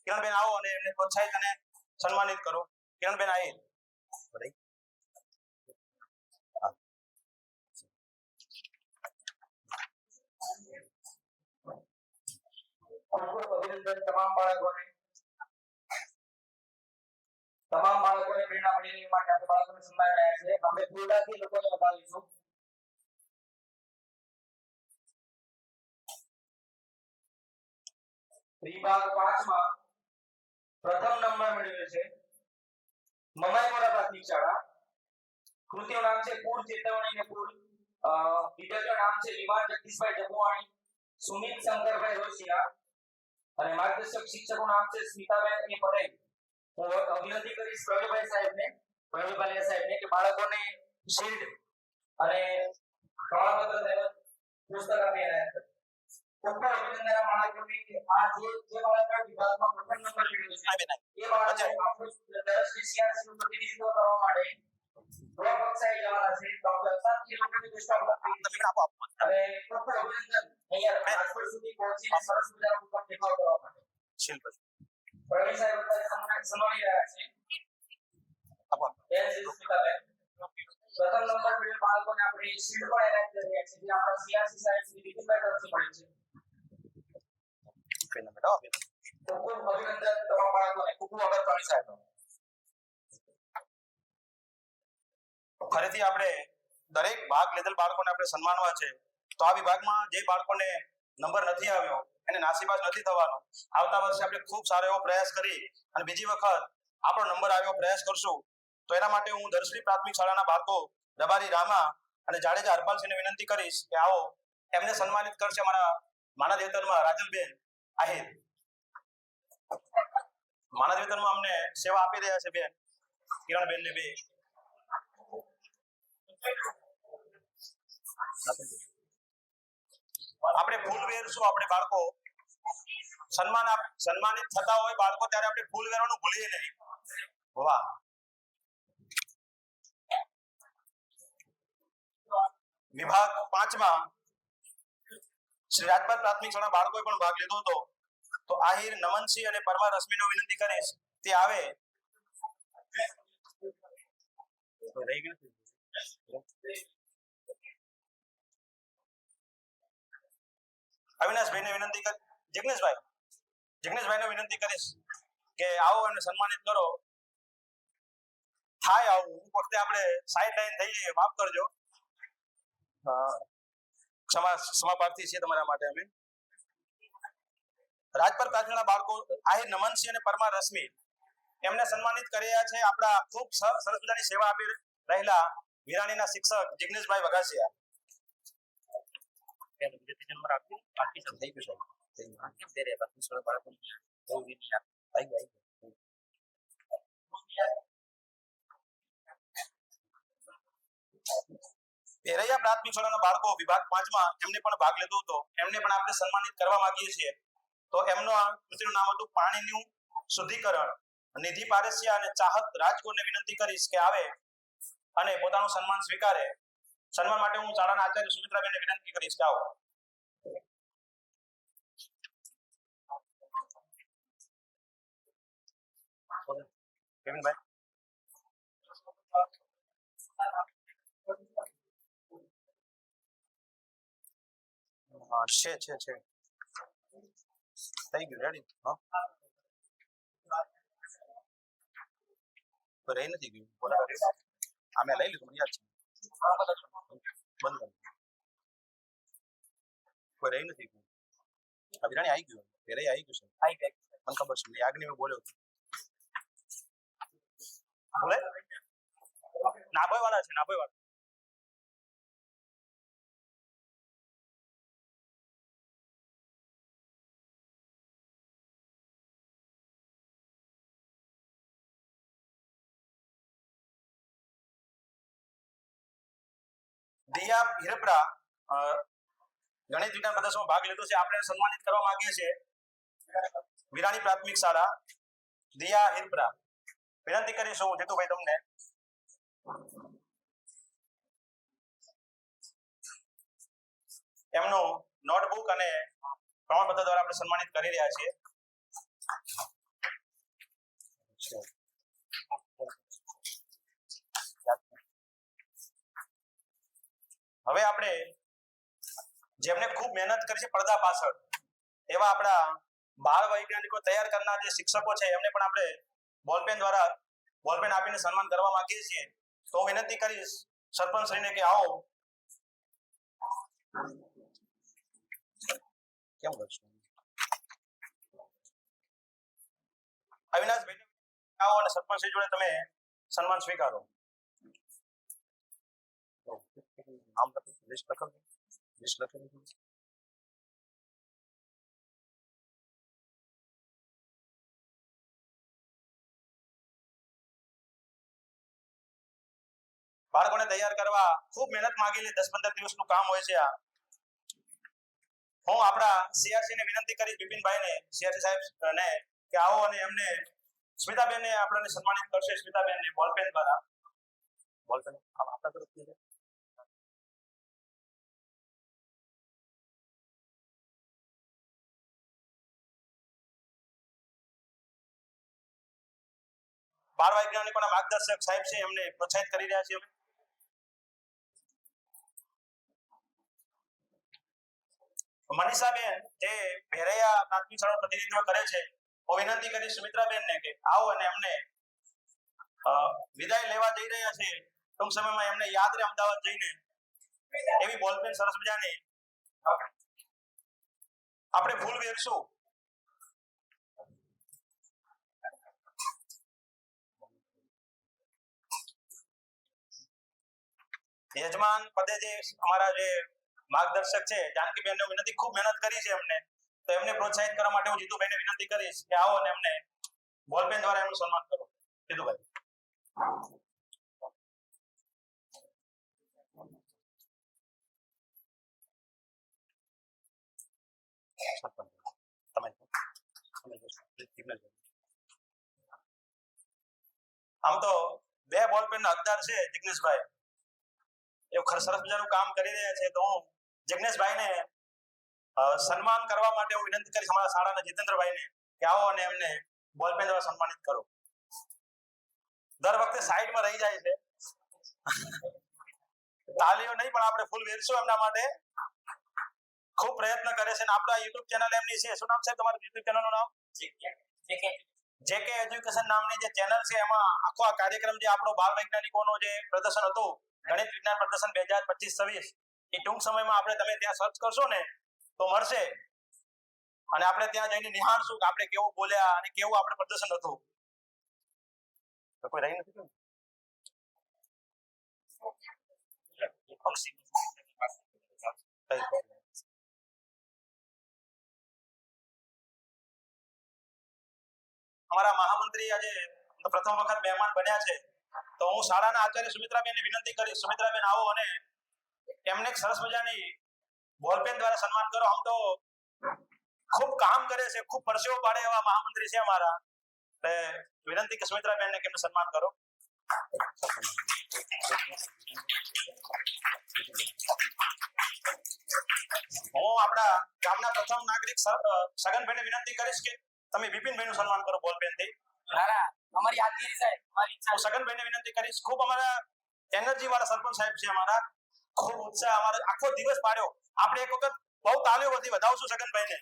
કિરણબેન આવો અને એમને પ્રોત્સાહિત અને સન્માનિત કરો. કિરણબેન આહિર. અભિનંદન તમામ બાળકોને પ્રેરણા મળી રહી માટે આપણે બાળકોને સન્માન રહ્યા છે. આપણે ફૂલડાથી લોકોને વધાવીશું. વિભાગ 5 માં પ્રથમ નંબર મેળવ્યો છે મમાઈપુરા પ્રાથમિક શાળા. કૃતિનું નામ છે પૂર ચેતવણી ને પૂર. વિદ્યાર્થીનું નામ છે વિમાન જગદીશભાઈ જપુવાણી, સુમિત શંકરભાઈ રોશિયા અને માર્ગદર્શક શિક્ષકનું નામ છે સ્મિતાબેન એ પટેલ. હું વિનંતી કરીશ પ્રવીણભાઈ સાહેબને, પ્રવીણભાઈ સાહેબને કે બાળકોને શીલ્ડ અને પ્રમાણપત્ર તેમજ પુસ્તક આપી એનાયત કરે. ખૂબ અભિનંદન આ બાળકોને કે આ જે બાળક વિભાગમાં પ્રથમ નંબર મેળવ્યો છે એ બાળક આપણું દસ વિષયનું પ્રતિનિધિત્વ કરવા માટે ડ્રો કક્ષાએ જવાના છે. ડોક્ટર સાહેબ લોકોની પુસ્તક આપો અને ખૂબ અભિનંદન અહીંયા રાજકોટ સુધી પહોંચીને સરસ મજાનો પુસ્તક દેખાવ કરવા માટે. શીલ્ડ પ્રવીણ સાહેબ અત્યારે સન્માની રહ્યા છે. આપો બેન સ્મિતાબેન પ્રથમ નંબર મેળવેલ બાળકોને આપણે શીલ્ડ પણ એનાયત કરી રહ્યા છે જે આપણા સીઆરસી સાહેબ શ્રી વિપિનભાઈ તરફથી મળે છે. ખૂબ અભિનંદન તમામ બાળકોને. ખૂબ આભાર પ્રવીણ સાહેબ. ફરીથી આપણે દરેક ભાગ લીધેલ બાળકોને આપણે સન્માનવા છે. તો આ વિભાગમાં જે બાળકોને નંબર નથી આવ્યો એને નાસીબાજ નથી થવાનો. આવતા વર્ષે આપણે ખૂબ સારો એવો પ્રયાસ કરી અને બીજી વખત આપણો નંબર આવ્યો પ્રયાસ કરશું. તો એના માટે હું દર્શની પ્રાથમિક શાળાના બાળકો રબારી રામા અને જાડેજા હરપાલસિંહને વિનંતી કરીશ કે આવો એમને સન્માનિત કરશે અમારા માનદ વેતનમાં રાજલબેન આહિર. માનદ વેતનમાં અમને સેવા આપી રહ્યા છે બેન કિરણબેન ને બે. આપણે ફૂલ વેરશું. આપણે બાળકો સન્માનિત થતા હોય બાળકો ત્યારે આપણે ફૂલ વેરવાનું ભૂલીએ નહીં. વાહ. વિભાગ 5 માં શ્રી રાજપાલ પ્રાથમિક શાળા બાળકોએ પણ ભાગ લીધો હતો. તો આહિર નમનસિંહ અને પરમાર રશ્મિનો વિનંતી કરીશ તે આવે. અવિનાશભાઈને વિનંતી કરી જિગ્નેશભાઈને વિનંતી કરીશ કે આવો અને સન્માનિત કરો. થાય આવું વખતે આપણે સાઈડ લાઈન થઈ જઈએ, માફ કરજો. ક્ષમાપ્રાર્થી છે તમારા માટે અમે. રાજપર પ્રાથમિકના બાળકો આહિર નમનસિંહ અને પરમાર રશ્મિ એમને સન્માનિત કર્યા છે. આપણા ખૂબ સરસ મજાની સેવા આપી રહેલા વિરાણીના શિક્ષક જિગ્નેશભાઈ વઘાસિયા. નંબર આપ્યો બાકી સબ થઈ ગયું છે. કેમ દે રે બાકી સબ બાળકો બહુ વિની આવી ગઈ. પેરૈયા પ્રાથમિક શાળાના બાળકો વિભાગ 5 માં એમને પણ ભાગ લીધો હતો. એમને પણ આપણે સન્માનિત કરવા માંગીએ છીએ. તો એમનો આ કૃતિનું નામ હતું પાણીનું શુદ્ધિકરણ. નિધિ પારેસિયા અને ચાહત રાજકોટને વિનંતી કરીશ કે આવે અને પોતાનું સન્માન સ્વીકારે. સન્માન માટે હું શાળાના આચાર્ય સુમિત્રાબેનને વિનંતી કરીશ કે આવો. કેવિનભાઈ છે થઈ ગયું રેડી. હા રહી નથી ગયું. આમે લઈ લીધું મને યાદ છે. બંધ કોઈ રહી નથી ગયું. અભિરાણી આવી ગયું. પેરે આવી ગયું છે. મને ખબર છે. આગની મેં બોલ્યો બોલે નાભોય વાળા છે. નાભોય વાળા દિયા હિરપરા ગણિત વિજ્ઞાન પ્રદર્શનમાં ભાગ લીધો છે. આપણે સન્માનિત કરવા માંગીએ છીએ વિરાણી પ્રાથમિક શાળા દિયા હિરપરા. વિનંતી કરીશું જીતુભાઈ તમને એમનું નોટબુક અને પ્રમાણપત્ર દ્વારા આપણે સન્માનિત કરી રહ્યા છીએ. હવે આપણે જેમને ખૂબ મહેનત કરી છે પડદા પાછળ એવા આપણા બાળ વૈજ્ઞાનિકો તૈયાર કરનાર જે શિક્ષકો છે એમને પણ આપણે બોલપેન આપીને સન્માન કરવા માંગીએ છીએ. તો વિનંતી કરીશ સરપંચ શ્રીને કે આવો. કેમ કરશું આવો અને સરપંચ જોડે તમે સન્માન સ્વીકારો. આમ લિસ્ટ લખો. બાળકોને તૈયાર કરવા ખૂબ મહેનત માંગેલી 10-15 દિવસનું કામ હોય છે આ. હું આપણા સીઆરસી ને વિનંતી કરીશ, બિપિનભાઈને, સીઆરસી સાહેબ ને, કે આવો અને એમને સ્મિતાબેન ને આપણને સન્માનિત કરશે. સ્મિતાબેન ને બોલપેન દ્વારા. બોલપેન આપણા તરફથી છે. બાળ વૈજ્ઞાનિકોના માર્ગદર્શક સાહેબ છે, એમને પ્રોત્સાહિત કરી રહ્યા છીએ અમે. મનીષાબેન જે ભેરૈયા પ્રાથમિક શાળાનું પ્રતિનિધિત્વ કરે છે, હું વિનંતી કરીશ સુમિત્રાબેનને કે આવો અને અમને વિદાય લેવા જઈ રહ્યા છે ટૂંક સમયમાં, એમને યાદ રહે અમદાવાદ જઈને એવી બોલપેન સરસ મજાની આપણે ફૂલ વેરશું. યજમાન પદે જે અમારા જે માર્ગદર્શક છે જાનકીબેનને વિનંતી, ખૂબ મહેનત કરી છે એમને, તો એમને પ્રોત્સાહિત કરવા માટે હું જીતુભાઈને વિનંતી કરીશ કે આવો અને એમને બોલપેન દ્વારા એમનું સન્માન કરો. જીતુભાઈ. આમ તો 2 બોલપેન ના હકદાર છે જિગ્નેશભાઈ, એવું સરસ મજાનું કામ કરી રહ્યા છે, તો હું જિગ્નેશભાઈને સન્માન કરવા માટે હું વિનંતી કરીશ અમારા શાળાના જીતેન્દ્રભાઈને કે આવો અને એમને બોલપેન દ્વારા સન્માનિત કરો. દર વખતે સાઈડમાં રહી જાય છે, તાલીઓ નહીં પણ આપણે ફૂલ વેરશું એમના માટે. ખૂબ પ્રયત્ન કરે છે અને આપણા યુટ્યુબ ચેનલ એમની છે. શું નામ છે તમારું યુટ્યુબ ચેનલનું નામ? જેકે એજ્યુકેશન નામની જે ચેનલ છે, એમાં આખો આ કાર્યક્રમ જે આપણો બાળ વૈજ્ઞાનિકોનો જે પ્રદર્શન હતું, ગણિત વિજ્ઞાન પ્રદર્શન 2025-26, એ ટૂંક સમયમાં આપણે તમે ત્યાં સર્ચ કરશો ને તો મળશે અને આપણે ત્યાં જઈને નિહાળશું કે આપણે કેવું બોલ્યા અને કેવું આપણે પ્રદર્શન હતું. તો કોઈ રહી નથી અમારા મહામંત્રી આજે પ્રથમ વખત મહેમાન બન્યા છે, તો હું શાળાના આચાર્ય સુમિત્રાબેનને વિનંતી કરીશ, સુમિત્રાબેન આવો અને એમને સરસ મજાની બોલપેન દ્વારા સન્માન કરો. આમ તો ખૂબ કામ કરે છે, ખૂબ પરસેવો પાડે એવા મહામંત્રી છે અમારા, વિનંતી કે સુમિત્રાબેનને કેમને સન્માન કરો. હું આપણા ગામના પ્રથમ નાગરિક સગનભાઈને વિનંતી કરીશ કે તમે બિપિનભાઈનું સન્માન કરો બોલપેનથી. અમારી યાદગીરી સાહેબ, હું સગનભાઈને વિનંતી કરીશ. ખૂબ અમારા એનર્જી વાળા સરપંચ સાહેબ છે અમારા, ખૂબ ઉત્સાહ, અમારો આખો દિવસ પાડ્યો. આપણે એક વખત બહુ તાલીઓ બધી વધાવશું સગનભાઈને.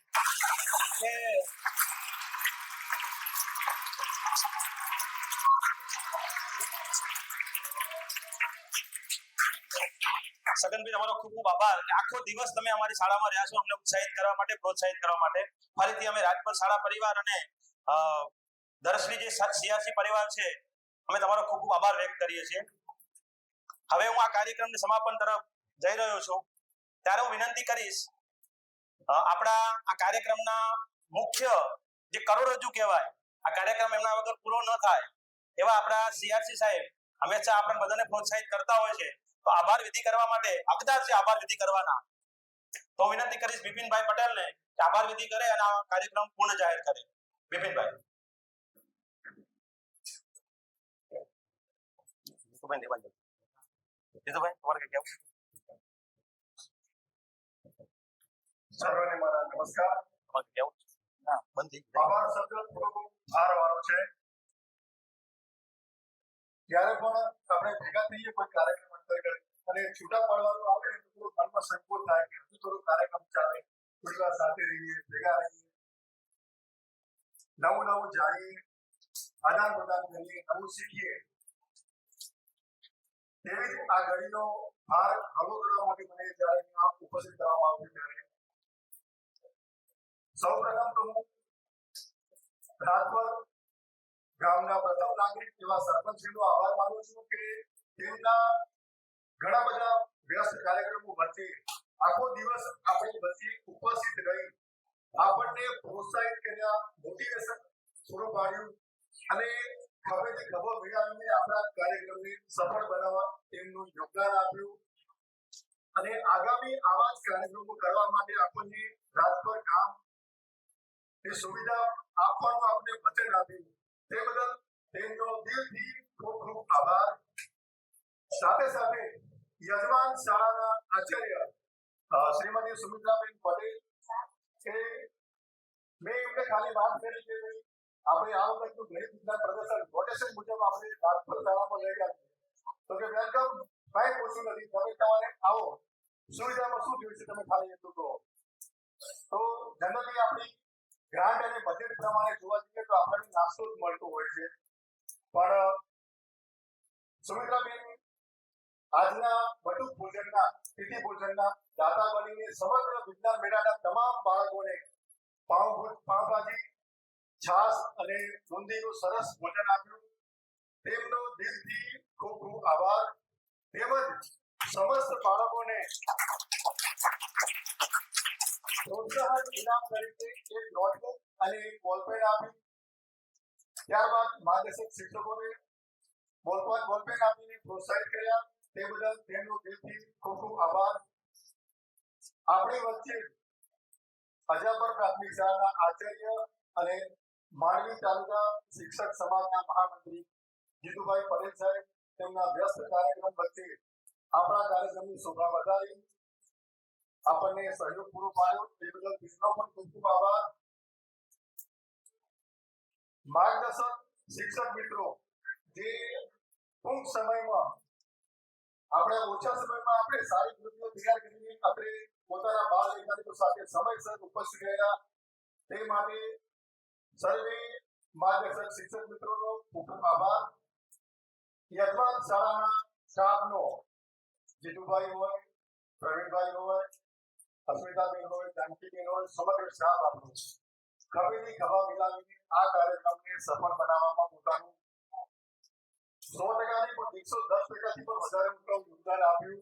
સગનભાઈ તમારો ખૂબ ખૂબ આભાર. આખો દિવસ તમે અમારી શાળામાં રહ્યા છો અમને ઉત્સાહિત કરવા માટે, પ્રોત્સાહિત કરવા માટે. ફરીથી અમે રાજપુર શાળા પરિવાર અને દરસલી જે સીઆરસી પરિવાર છે, અમે તમારો ખૂબ ખૂબ આભાર વ્યક્ત કરીએ છીએ. હવે હું આ કાર્યક્રમના સમાપન તરફ જઈ રહ્યો છું, ત્યારે હું વિનંતી કરીશ આપણા આ કાર્યક્રમના મુખ્ય જે કરોડરજ્જુ કહેવાય, આ કાર્યક્રમ એમના વગર પૂરો ન થાય એવા આપણા સીઆરસી સાહેબ હંમેશા આપણે બધાને પ્રોત્સાહિત કરતા હોય છે, તો આભાર વિધિ કરવા માટે હકદાર છે આભાર વિધિ કરવાના. તો વિનંતી કરીશ બિપિનભાઈ પટેલને કે આભાર વિધિ કરે અને આ કાર્યક્રમ પૂર્ણ જાહેર કરે. બિપિનભાઈ. જીતુભાઈ તમારે કઈ કહેવું? સર્વને મારા નમસ્કાર. તમારે કહેવું? બંધ થઈ આભાર શબ્દ થોડો ભાર વાળો છે. જ્યારે પણ આપણે ભેગા થઈએ કોઈ કાર્યક્રમ અંતર્ગત અને છૂટા પડવાનું આવે તો થોડું મનમાં સંકોચ થાય કે હજુ થોડો કાર્યક્રમ ચાલે, થોડી વાર સાથે રહીએ, ભેગા રહીએ, નવું નવું જાણીએ, આદાન પ્રદાન કરીએ, નવું શીખીએ. તેવી આ ઘડીનો ભાર હળવો કરવા માટે મને જ્યારે ઉપસ્થિત કરવામાં આવ્યું ત્યારે સૌ પ્રથમ તો હું રાજપુર ગામના પણ પ્રથમ નાગરિક એવા સરપંચનો આભાર માનું છું કે તેમના ઘણા બધા વ્યસ્ત કાર્યક્રમો વચ્ચે આખો દિવસ આપણી વચ્ચે ઉપસ્થિત રહી આપણને પ્રોત્સાહિત કર્યા, મોટિવેશન પૂરું પાડ્યું અને ખભેથી ખભો મિલાવીને આપણા કાર્યક્રમને સફળ બનાવવા તેમનું યોગદાન આપ્યું અને આગામી આવા જ કાર્યક્રમો કરવા માટે આપણને રાત પર કામ એ સુવિધા આપવાનું આપણે વચન આપ્યું તે બદલ તેમનો દિલથી ખૂબ ખૂબ આભાર. સાથે સાથે યજમાન શાળાના આચાર્ય શ્રીમતી સુમિત્રાબેન પટેલ કે મેં એમને ખાલી વાત કરી કે આપણે આ વખતનું ગણિત વિજ્ઞાન પ્રદર્શન રોટેશન મુજબ આપણે રાજકોટ શાળામાં લઈ આવ્યા તો કે વેલકમ, કઈ પૂછવું નથી, તમે તમારે આવો, સુવિધામાં શું જોઈશે તમે ખાલી એટલું કહો. તો જનરલી આપણી ગ્રાન્ટ અને બજેટ પ્રમાણે જોવા જઈએ તો આપણને નાસ્તો જ મળતો હોય છે, પણ સુમિત્રાબેન આજના બટુક ભોજનના તિથિ ભોજનના દાતા બનીને સમગ્ર વિજ્ઞાન મેળાના તમામ બાળકોને પાવભાજી, છાસ અને બુંદીનું સરસ ભોજન આપ્યું. તેમનો દિલથી ખૂબ ખૂબ આભાર. તેમજ સમસ્ત બાળકોને પ્રોત્સાહન ઇનામ તરીકે એક નોટબુક અને એક બોલપેન આપી. ત્યારબાદ માર્ગદર્શક શિક્ષકોને બોલપેન આપીને પ્રોત્સાહિત કર્યા. તે બદલ તેમનો દિલથી ખૂબ ખૂબ આભાર. આપણી વચ્ચે અજાપર પ્રાથમિક શાળાના આચાર્ય અને માંડવી તાલુકા શિક્ષક સમાજના મહામંત્રી જીતુભાઈ પટેલ સાહેબ તેમના વ્યસ્ત કાર્યક્રમ વચ્ચે આપણા કાર્યક્રમની શોભા વધારી આપણને સહયોગ પૂરો પાડ્યો તે બદલ તેમનો પણ ખૂબ ખૂબ આભાર. માર્ગદર્શક શિક્ષક મિત્રો જે ટૂંક સમયમાં આપણે ઓછા સમયમાં આપણે સારી કૃતિઓ તૈયાર કરીને આપણે પોતાના બાળ વૈજ્ઞાનિકો સાથે સમયસર ઉપસ્થિત રહ્યા તે માટે સર્વે માર્ગદર્શક શિક્ષક મિત્રોનો ખૂબ ખૂબ આભાર. યજમાન શાળાના સ્ટાફનો જીતુભાઈ હોય, પ્રવીણભાઈ હોય, અસ્મિતાબેન હોય, જાનકીબેન હોય, સમગ્ર સ્ટાફ આપણો ખભેથી ખભા મિલાવીને આ કાર્યક્રમને સફળ બનાવવામાં પોતાનું 100% નહીં પણ 110%થી પણ વધારે યોગદાન આપ્યું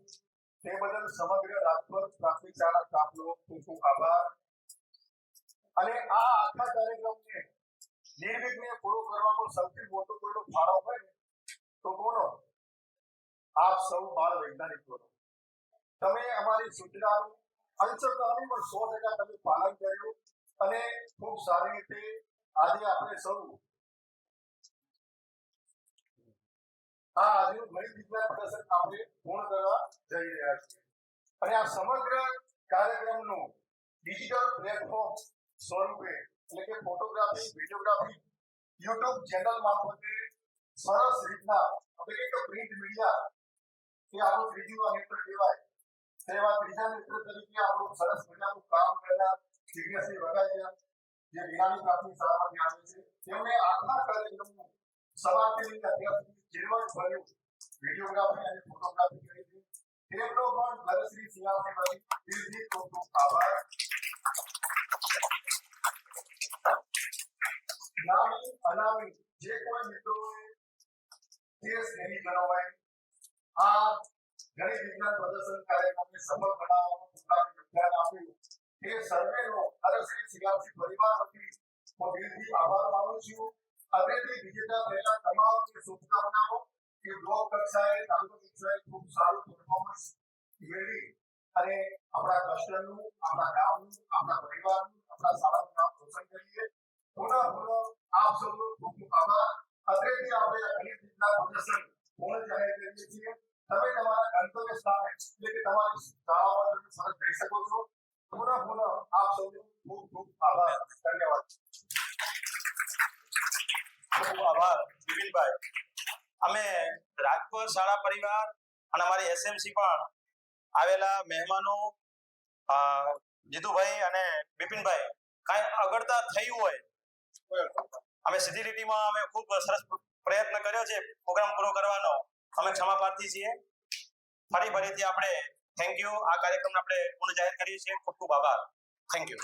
તે બદલ સમગ્ર રાજકોટ પ્રાથમિક શાળા સ્ટાફનો ખૂબ ખૂબ આભાર. અને આ આખા કાર્યક્રમને નિર્વિઘ્ને પૂરો કરવામાં સૌથી મોટો કોઈનો ફાળો હોય ને તો કોનો? આપ સૌ બાળ વૈજ્ઞાનિકોનો. તમે અમારી સૂચનાનું અંશતઃ નહીં પણ 100% તમે પાલન કર્યું અને ખૂબ સારી રીતે આજે આપણે સૌ આજનું ગણિત વિજ્ઞાન પ્રદર્શન આપણે પૂર્ણ કરવા જઈ રહ્યા છીએ અને આ સમગ્ર કાર્યક્રમનું ડિજિટલ પ્લેટફોર્મ સ્વરૂપે એટલે કે ફોટોગ્રાફી, વિડીયોગ્રાફી યુટ્યુબ ચેનલ મારફતે સરસ રીતના આપણે કે પ્રિન્ટ મીડિયા કે આપણું ત્રીજું નેત્ર કહેવાય તેવા ત્રીજા નેત્ર તરીકે આપણું સરસ મજાનું કામ કરનાર જિજ્ઞાસી વગાડિયા જે વિરાણી પ્રાથમિક શાળામાંથી આવે છે તેમણે આખા કાર્યક્રમનું સવારથી લઈને અત્યાર સુધી જીવન ભર્યું વિડીયોગ્રાફી અને ફોટોગ્રાફી કરી છે. તેમનો પણ નરશ્રી સિંહાસનમાંથી દિલથી ખૂબ ખૂબ આભાર. નામી અનામી જે કોઈ મિત્રોએ કેસ નહીં બનાવાય આ ગણિત વિજ્ઞાન પ્રદર્શન કાર્યક્રમને સફળ બનાવવામાં પોતાનું યોગદાન આપ્યું તે સર્વેનો નરશ્રી સિંહાસન પરિવાર વતી હું દિલથી આભાર માનું છું. અત્રેથી વિજેતા થયેલા તમામ શુભકામનાઓ કે બ્લોક કક્ષાએ, તાલુકા કક્ષાએ ખૂબ સારું પરફોર્મન્સ મેળવી અને આપણા ક્લસ્ટરનું, આપણા ગામનું, આપણા પરિવારનું, આપણા શાળાનું નામ રોશન કરીએ. પુનઃ આપ સૌનો ખૂબ ખૂબ આભાર. અત્રેથી આપણે ગણિત વિજ્ઞાન પ્રદર્શન પૂર્ણ જાહેર કરીએ છીએ. તમે તમારા ગંતવ્ય સ્થાને એટલે કે તમારી શાળામાં તમે ફરજ જઈ શકો છો. પુનઃ આપ સૌનો ખૂબ ખૂબ આભાર. ધન્યવાદ. ખૂબ આભાર વિપિનભાઈ. અમે રાજકોટ શાળા પરિવાર અને અમારી એસએમસી પણ આવેલા મહેમાનો જીતુભાઈ અને બિપિનભાઈ કાંઈ અગડતા થયું હોય અમે સીધી લીટીમાં અમે ખૂબ સરસ પ્રયત્ન કર્યો છે પ્રોગ્રામ પૂરો કરવાનો. અમે ક્ષમા પ્રાર્થી છીએ. ફરીથી આપણે થેન્ક યુ. આ કાર્યક્રમને આપણે પૂર્ણ જાહેર કરીએ છીએ. ખૂબ ખૂબ આભાર. Thank you.